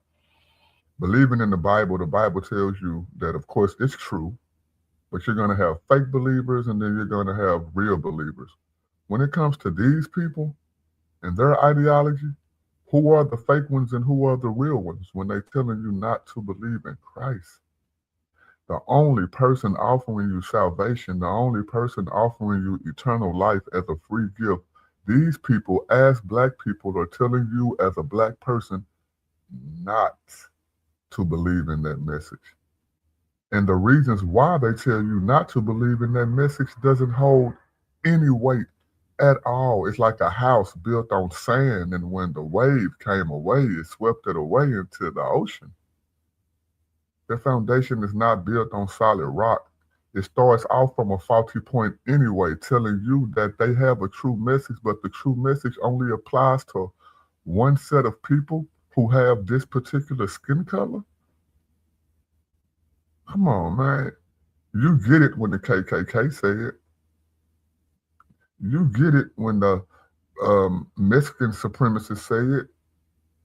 believing in the Bible tells you that, of course, it's true, but you're going to have fake believers and then you're going to have real believers. When it comes to these people and their ideology, who are the fake ones and who are the real ones when they're telling you not to believe in Christ? The only person offering you salvation, the only person offering you eternal life as a free gift, these people, as Black people, are telling you as a Black person not to believe in that message. And the reasons why they tell you not to believe in that message doesn't hold any weight at all. It's like a house built on sand, and when the wave came away, it swept it away into the ocean. The foundation is not built on solid rock. It starts off from a faulty point anyway, telling you that they have a true message, but the true message only applies to one set of people who have this particular skin color. Come on, man. You get it when the KKK say it. You get it when the Mexican supremacists say it.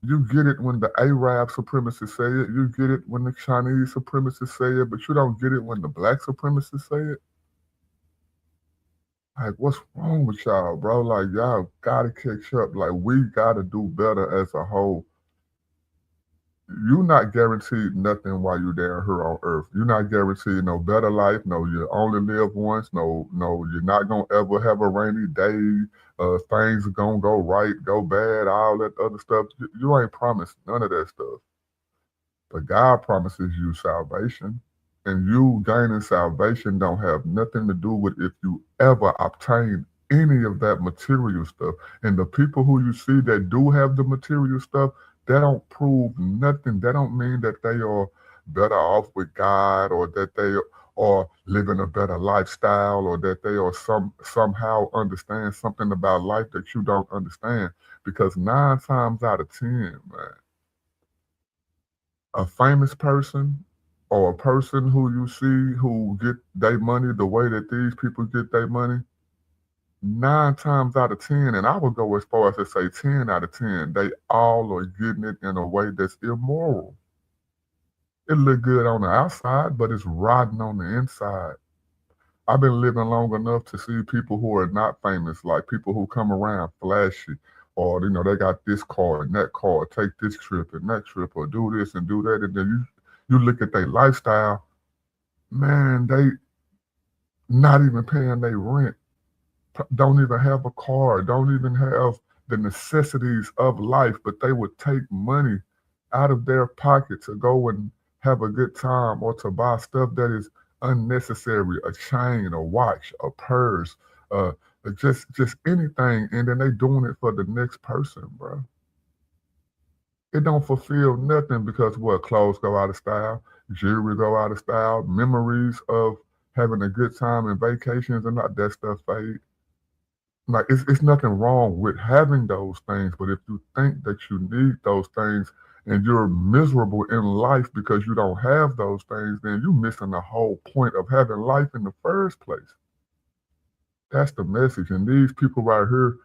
You get it when the Arab supremacists say it. You get it when the Chinese supremacists say it, but you don't get it when the Black supremacists say it. Like, what's wrong with y'all, bro? Like, y'all gotta catch up. Like, we gotta do better as a whole. You're not guaranteed nothing while you're down here on earth. You're not guaranteed no better life. No, you only live once. No, you're not gonna ever have a rainy day. Things are gonna go right, go bad, all that other stuff. You ain't promised none of that stuff. But God promises you salvation. And you gaining salvation don't have nothing to do with if you ever obtain any of that material stuff. And the people who you see that do have the material stuff, that don't prove nothing. That don't mean that they are better off with God, or that they are living a better lifestyle, or that they are somehow understand something about life that you don't understand. Because 9 times out of 10, man, a famous person or a person who you see who get their money the way that these people get their money, 9 times out of 10, and I would go as far as to say 10 out of 10, they all are getting it in a way that's immoral. It look good on the outside, but it's rotten on the inside. I've been living long enough to see people who are not famous, like people who come around flashy, or they got this car and that car, take this trip and that trip, or do this and do that, and then you look at their lifestyle, man, they not even paying their rent. Don't even have a car, don't even have the necessities of life, but they would take money out of their pocket to go and have a good time, or to buy stuff that is unnecessary, a chain, a watch, a purse, just anything, and then they doing it for the next person, bro. It don't fulfill nothing, because clothes go out of style, jewelry go out of style, memories of having a good time and vacations and not that stuff fade. Like, it's nothing wrong with having those things, but if you think that you need those things and you're miserable in life because you don't have those things, then you're missing the whole point of having life in the first place. That's the message. And these people right here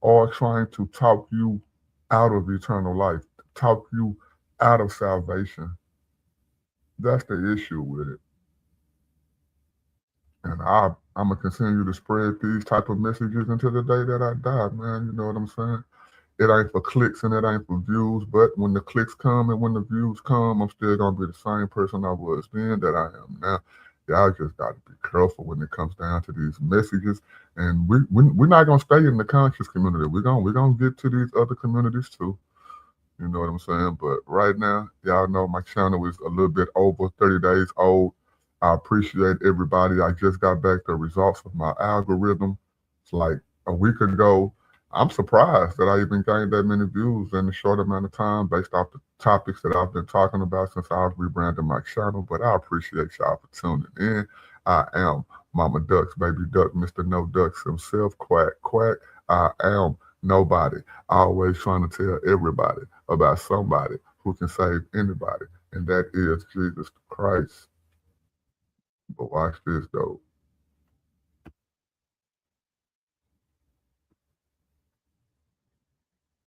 are trying to talk you out of eternal life, talk you out of salvation. That's the issue with it. And I'm going to continue to spread these type of messages until the day that I die, man. You know what I'm saying? It ain't for clicks and it ain't for views, but when the clicks come and when the views come, I'm still going to be the same person I was then that I am now. Y'all just got to be careful when it comes down to these messages. And we're not going to stay in the conscious community. We're going to get to these other communities too. You know what I'm saying? But right now, y'all know my channel is a little bit over 30 days old. I appreciate everybody. I just got back the results of my algorithm. It's like a week ago. I'm surprised that I even gained that many views in a short amount of time based off the topics that I've been talking about since I was rebranding my channel. But I appreciate y'all for tuning in. I am Mama Ducks, Baby Duck, Mr. No Ducks himself, Quack, Quack. I am nobody. Always trying to tell everybody about somebody who can save anybody, and that is Jesus Christ. But watch this, though.